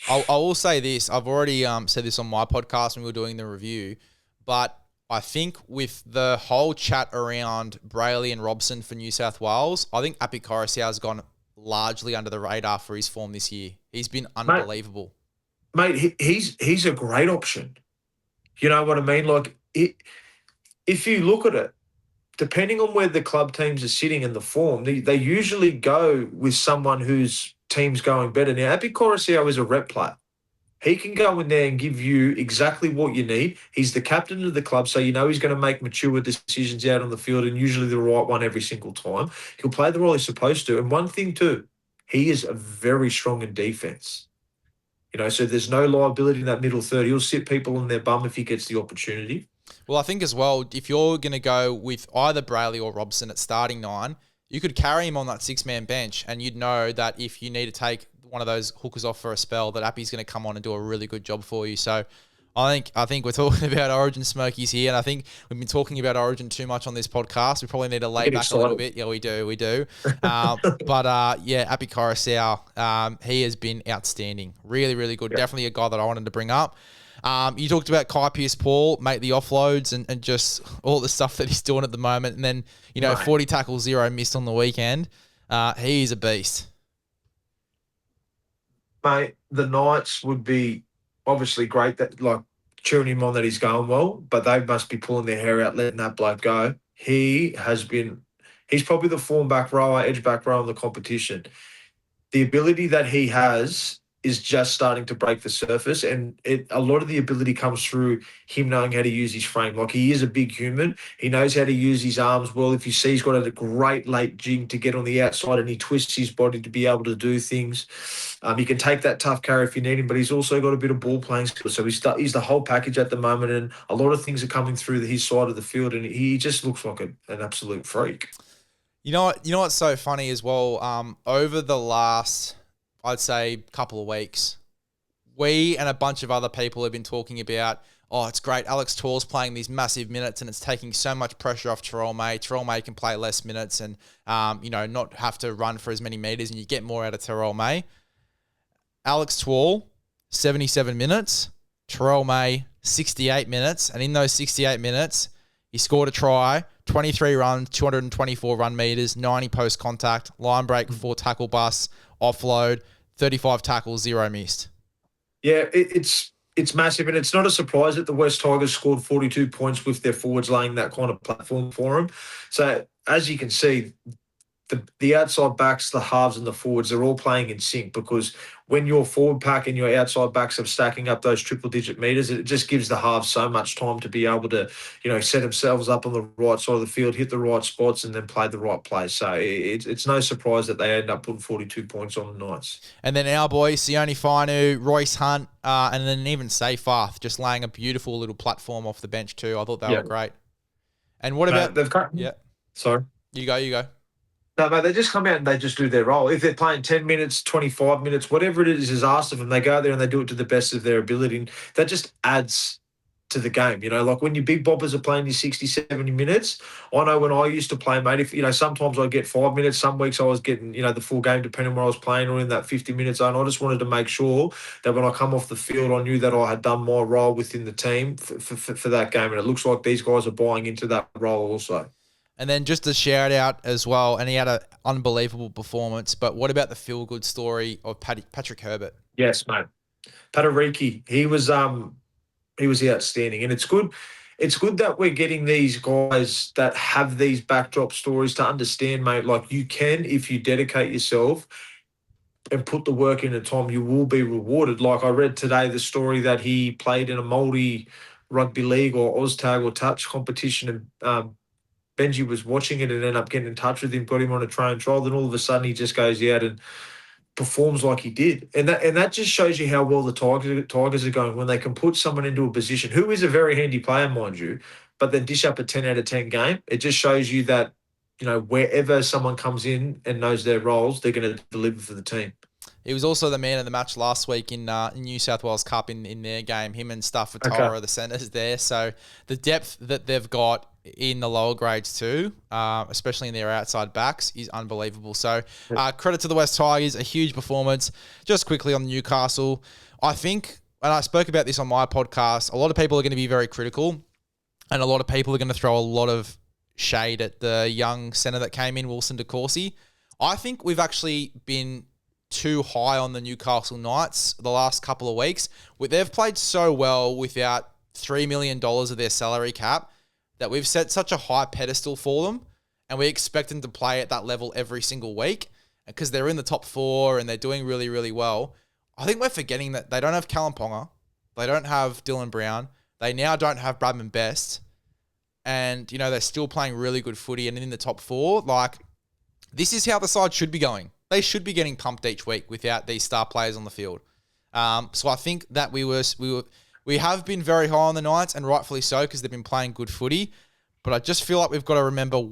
I will say this. I've already said this on my podcast when we were doing the review, but I think with the whole chat around Brayley and Robson for New South Wales, I think Api Coruscant has gone largely under the radar for his form this year. He's been unbelievable. Mate, he's a great option. You know what I mean? Like, if you look at it, depending on where the club teams are sitting in the form, they usually go with someone whose team's going better. Now, Api Coruscant is a rep player. He can go in there and give you exactly what you need. He's the captain of the club, so he's going to make mature decisions out on the field, and usually the right one every single time. He'll play the role he's supposed to. And one thing too, he is very strong in defence. So there's no liability in that middle third. He'll sit people on their bum if he gets the opportunity. Well, I think as well, if you're going to go with either Brayley or Robson at starting 9, you could carry him on that 6-man bench, and you'd know that if you need to take one of those hookers off for a spell, that Appy's going to come on and do a really good job for you. So I think we're talking about Origin Smokies here, and I think we've been talking about Origin too much on this podcast. We probably need to lay back a little bit. Yeah, we do. But Api Coruscant, he has been outstanding. Really, really good. Yeah. Definitely a guy that I wanted to bring up. You talked about Kai Pearce-Paul, mate, the offloads and just all the stuff that he's doing at the moment. And then, 40 tackles, 0 missed on the weekend. He's a beast. Mate, the Knights would be obviously great, that like cheering him on that he's going well, but they must be pulling their hair out, letting that bloke go. He's probably the form back rower, edge back rower in the competition. The ability that he has is just starting to break the surface, and a lot of the ability comes through him knowing how to use his frame. Like, he is a big human. He knows how to use his arms well. If you see, he's got a great late jig to get on the outside, and he twists his body to be able to do things. He can take that tough carry if you need him, but he's also got a bit of ball playing skill. So he's the whole package at the moment, and a lot of things are coming through his side of the field, and he just looks like an absolute freak. You know what's so funny as well? Over the last, I'd say, couple of weeks, we and a bunch of other people have been talking about, oh, it's great. Alex Torr's playing these massive minutes and it's taking so much pressure off Terrell May. Terrell May can play less minutes and, not have to run for as many meters and you get more out of Terrell May. Alex Twal, 77 minutes. Terrell May, 68 minutes. And in those 68 minutes, he scored a try, 23 runs, 224 run meters, 90 post contact, line break, 4 tackle busts, offload, 35 tackles, 0 missed. Yeah, it's massive, and it's not a surprise that the West Tigers scored 42 points with their forwards laying that kind of platform for them. So as you can see, the outside backs, the halves and the forwards, they're all playing in sync, because when your forward pack and your outside backs are stacking up those triple-digit meters, it just gives the halves so much time to be able to, set themselves up on the right side of the field, hit the right spots, and then play the right plays. So it's no surprise that they end up putting 42 points on the Knights. And then our boys, Sione Fainu, Royce Hunt, and then even Seyfarth, just laying a beautiful little platform off the bench too. I thought they were great. And what about... They've cut... Yeah. Sorry. You go. No, mate, they just come out and they just do their role. If they're playing 10 minutes, 25 minutes, whatever it is asked of them, they go out there and they do it to the best of their ability. And that just adds to the game. Like when your big boppers are playing your 60, 70 minutes, I know when I used to play, mate, if, sometimes I'd get 5 minutes, some weeks I was getting, the full game depending on where I was playing, or in that 50-minute zone. I just wanted to make sure that when I come off the field, I knew that I had done my role within the team for that game. And it looks like these guys are buying into that role also. And then just a shout out as well, and he had an unbelievable performance. But what about the feel-good story of Patrick Herbert? Yes, mate. Patariki, he was outstanding, and it's good. It's good that we're getting these guys that have these backdrop stories to understand, mate. Like, you can, if you dedicate yourself and put the work in the time, you will be rewarded. Like I read today the story that he played in a multi rugby league or OzTag or touch competition, and Benji was watching it and ended up getting in touch with him, got him on a train trial. Then all of a sudden he just goes out and performs like he did. And that just shows you how well the Tigers are going when they can put someone into a position who is a very handy player, mind you, but then dish up a 10 out of 10 game. It just shows you that, wherever someone comes in and knows their roles, they're going to deliver for the team. He was also the man of the match last week in New South Wales Cup in their game. Him and Stafford Tara are the centres there. So the depth that they've got in the lower grades too, especially in their outside backs, is unbelievable. So credit to the West Tigers, a huge performance. Just quickly on Newcastle, I think, and I spoke about this on my podcast, a lot of people are going to be very critical and a lot of people are going to throw a lot of shade at the young centre that came in, Wilson De Courcy. I think we've actually been too high on the Newcastle Knights the last couple of weeks. They've played so well without $3 million of their salary cap that we've set such a high pedestal for them, and we expect them to play at that level every single week because they're in the top 4 and they're doing really, really well. I think we're forgetting that they don't have Callum Ponga, they don't have Dylan Brown, they now don't have Bradman Best, and they're still playing really good footy and in the top 4. Like, this is how the side should be going. They should be getting pumped each week without these star players on the field. So I think that we have been very high on the Knights, and rightfully so, because they've been playing good footy. But I just feel like we've got to remember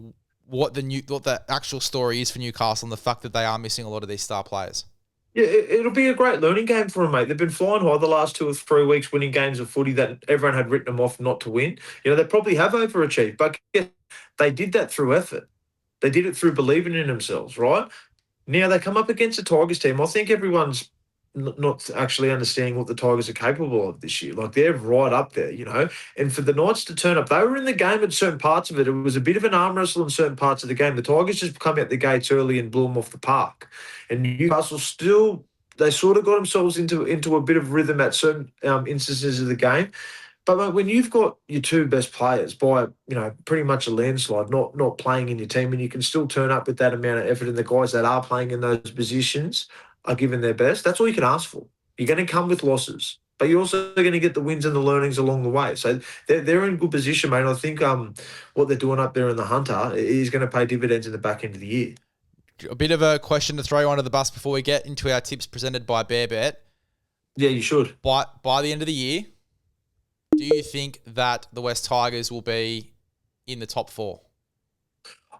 what the actual story is for Newcastle and the fact that they are missing a lot of these star players. Yeah, it'll be a great learning game for them, mate. They've been flying high the last 2 or 3 weeks, winning games of footy that everyone had written them off not to win. They probably have overachieved, but they did that through effort. They did it through believing in themselves, right? Now they come up against a Tigers team. I think everyone's not actually understanding what the Tigers are capable of this year. Like, they're right up there, And for the Knights to turn up, they were in the game at certain parts of it. It was a bit of an arm wrestle in certain parts of the game. The Tigers just come out the gates early and blew them off the park. And Newcastle still, they sort of got themselves into a bit of rhythm at certain instances of the game. But when you've got your 2 best players by, pretty much a landslide, not playing in your team, and you can still turn up with that amount of effort, and the guys that are playing in those positions are giving their best, that's all you can ask for. You're going to come with losses, but you're also going to get the wins and the learnings along the way. So they're in good position, mate. And I think what they're doing up there in the Hunter is going to pay dividends in the back end of the year. A bit of a question to throw you under the bus before we get into our tips presented by BearBet. Yeah, you should. By the end of the year, do you think that the West Tigers will be in the top 4?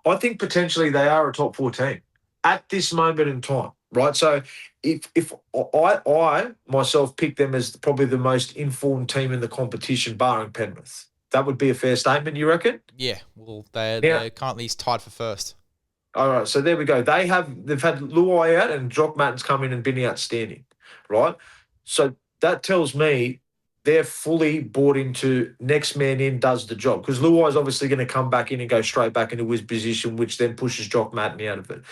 I think potentially they are a top 4 team at this moment in time. right? So if I myself pick them as probably the most informed team in the competition, barring Penrith, that would be a fair statement, you reckon? Yeah, well, Yeah. they're currently tied for first. All right, so there we go. They've had Luai out and Jock Matten's come in and been outstanding, right? So that tells me they're fully bought into next man in does the job, because Luai is obviously going to come back in and go straight back into his position, which then pushes Jock Matten out of it.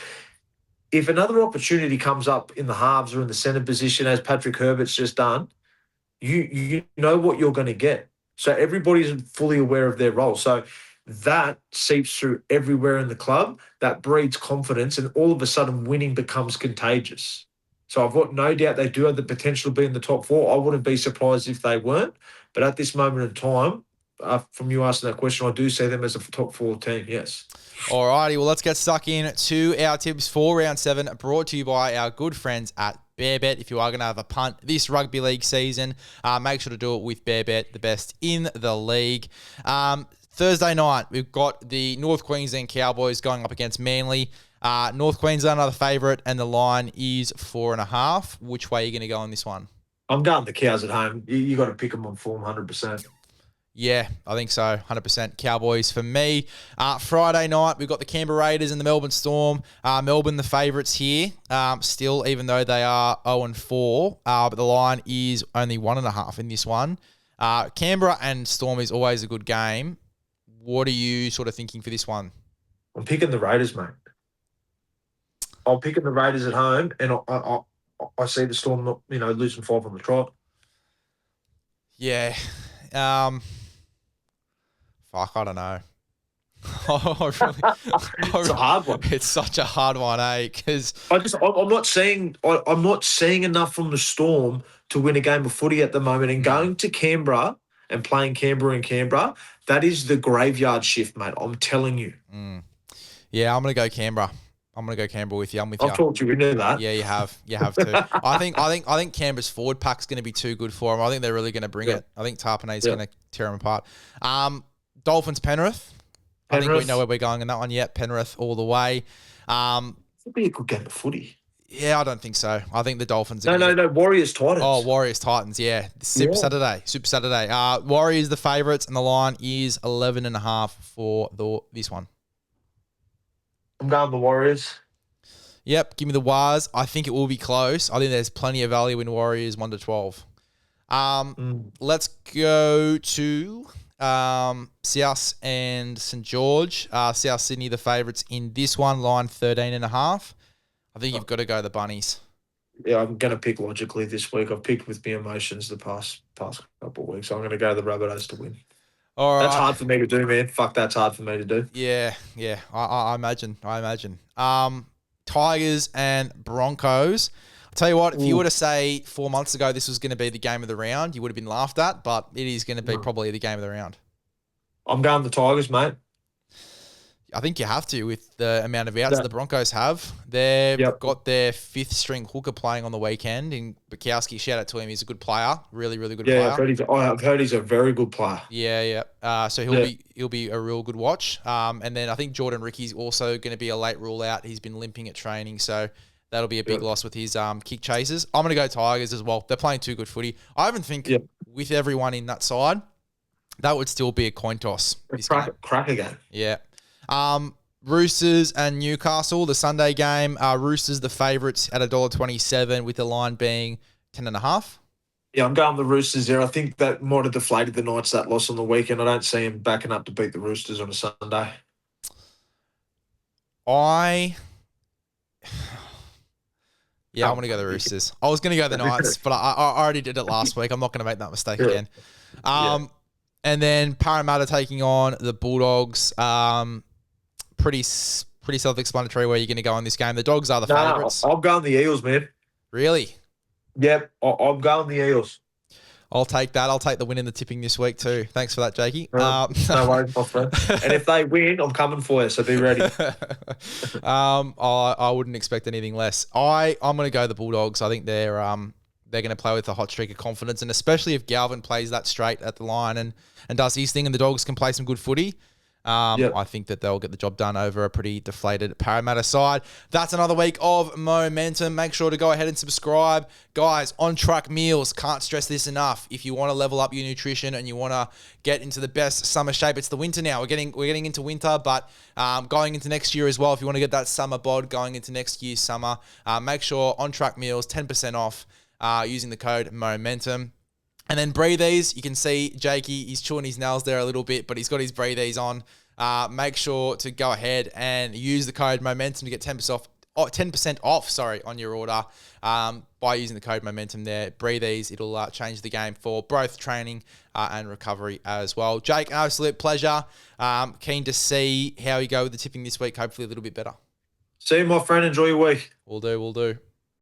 If another opportunity comes up in the halves or in the centre position, as Patrick Herbert's just done, you know what you're going to get. So everybody's fully aware of their role. So that seeps through everywhere in the club. That breeds confidence, and all of a sudden winning becomes contagious. So I've got no doubt they do have the potential to be in the top four. I wouldn't be surprised if they weren't. But at this moment in time, from you asking that question, I do see them as a top four team, yes. Alrighty, well, let's get stuck in to our tips for round 7, brought to you by our good friends at BearBet. If you are going to have a punt this rugby league season, make sure to do it with BearBet, the best in the league. Thursday night, we've got the North Queensland Cowboys going up against Manly. North Queensland are the favourite, and the line is 4.5. Which way are you going to go on this one? I'm going the Cows at home. You got to pick them on form 100%. Yeah, I think so. 100% Cowboys for me. Friday night, we've got the Canberra Raiders and the Melbourne Storm. Melbourne, the favourites here, still, even though they are 0-4. But the line is only 1.5 in this one. Canberra and Storm is always a good game. What are you sort of thinking for this one? I'm picking the Raiders, mate. I'm picking the Raiders at home, and I see the Storm, losing 5 on the trot. Yeah. Fuck, I don't know. It's a hard one. It's such a hard one, eh? Because I'm not seeing enough from the Storm to win a game of footy at the moment. And going to Canberra and playing Canberra in Canberra, that is the graveyard shift, mate. I'm telling you. Yeah, I'm gonna go Canberra. I'm gonna go Canberra with you. I'm with you. I've talked you into that. Yeah, you have. You have to. I think Canberra's forward pack's gonna be too good for them. I think they're really gonna bring it. I think Tarpanay's gonna tear them apart. Dolphins Penrith. I think we know where we're going in that one. Yeah, Penrith all the way. It'll be a good game of footy. Yeah, I don't think so. I think the Dolphins. No. Warriors Titans. Oh, Warriors Titans. Yeah, Super Saturday. Warriors the favourites, and the line is 11.5 for this one. I'm going the Warriors. Yep, give me the Wars. I think it will be close. I think there's plenty of value in Warriors 1-12. Let's go to South and St George. South Sydney the favourites in this one, line 13.5. I think you've got to go the Bunnies. Yeah, I'm going to pick logically this week. I've picked with my emotions the past couple of weeks. So I'm going to go the Rabbitohs to win. All right. That's hard for me to do, man. Fuck, that's hard for me to do. Yeah. I imagine. Tigers and Broncos. I'll tell you what, if you were to say 4 months ago this was going to be the game of the round, you would have been laughed at, but it is going to be probably the game of the round. I'm going the Tigers, mate. I think you have to with the amount of outs the Broncos have. They've got their 5th string hooker playing on the weekend in Bukowski. Shout out to him. He's a good player. Really, really good player. Yeah, I've heard he's a very good player. Yeah. So he'll be a real good watch. And then I think Jordan Ricky's also going to be a late rule out. He's been limping at training, so that'll be a big loss with his kick chasers. I'm going to go Tigers as well. They're playing too good footy. I even think with everyone in that side, that would still be a coin toss. Crack again. Yeah. Roosters and Newcastle, the Sunday game. Roosters the favourites at $1.27 with the line being 10.5. Yeah, I'm going the Roosters there. I think that might have deflated the Knights, that loss on the weekend. I don't see him backing up to beat the Roosters on a Sunday. I'm going to go the Roosters. I was going to go the Knights, but I already did it last week. I'm not going to make that mistake again. And then Parramatta taking on the Bulldogs. Pretty self-explanatory where you're going to go on this game. The Dogs are the favourites. I'm going the Eels, man. Really? Yep, I'm going the Eels. I'll take that. I'll take the win in the tipping this week too. Thanks for that, Jakey. No worries, my friend. And if they win, I'm coming for you, so be ready. I wouldn't expect anything less. I'm going to go the Bulldogs. I think they're going to play with a hot streak of confidence, and especially if Galvin plays that straight at the line and does his thing, and the Dogs can play some good footy. I think that they'll get the job done over a pretty deflated Parramatta side. That's another week of momentum. Make sure to go ahead and subscribe. Guys, On Track Meals, can't stress this enough. If you want to level up your nutrition and you want to get into the best summer shape, it's the winter now. We're getting into winter, but going into next year as well, if you want to get that summer bod going into next year's summer, make sure On Track Meals, 10% off using the code MOMENTUM. And then breathies, you can see Jakey, he's chewing his nails there a little bit, but he's got his breathies on. Make sure to go ahead and use the code MOMENTUM to get 10% off on your order by using the code MOMENTUM there. Breathies, it'll change the game for both training and recovery as well. Jake, an absolute pleasure. Keen to see how you go with the tipping this week, hopefully a little bit better. See you, my friend. Enjoy your week. Will do.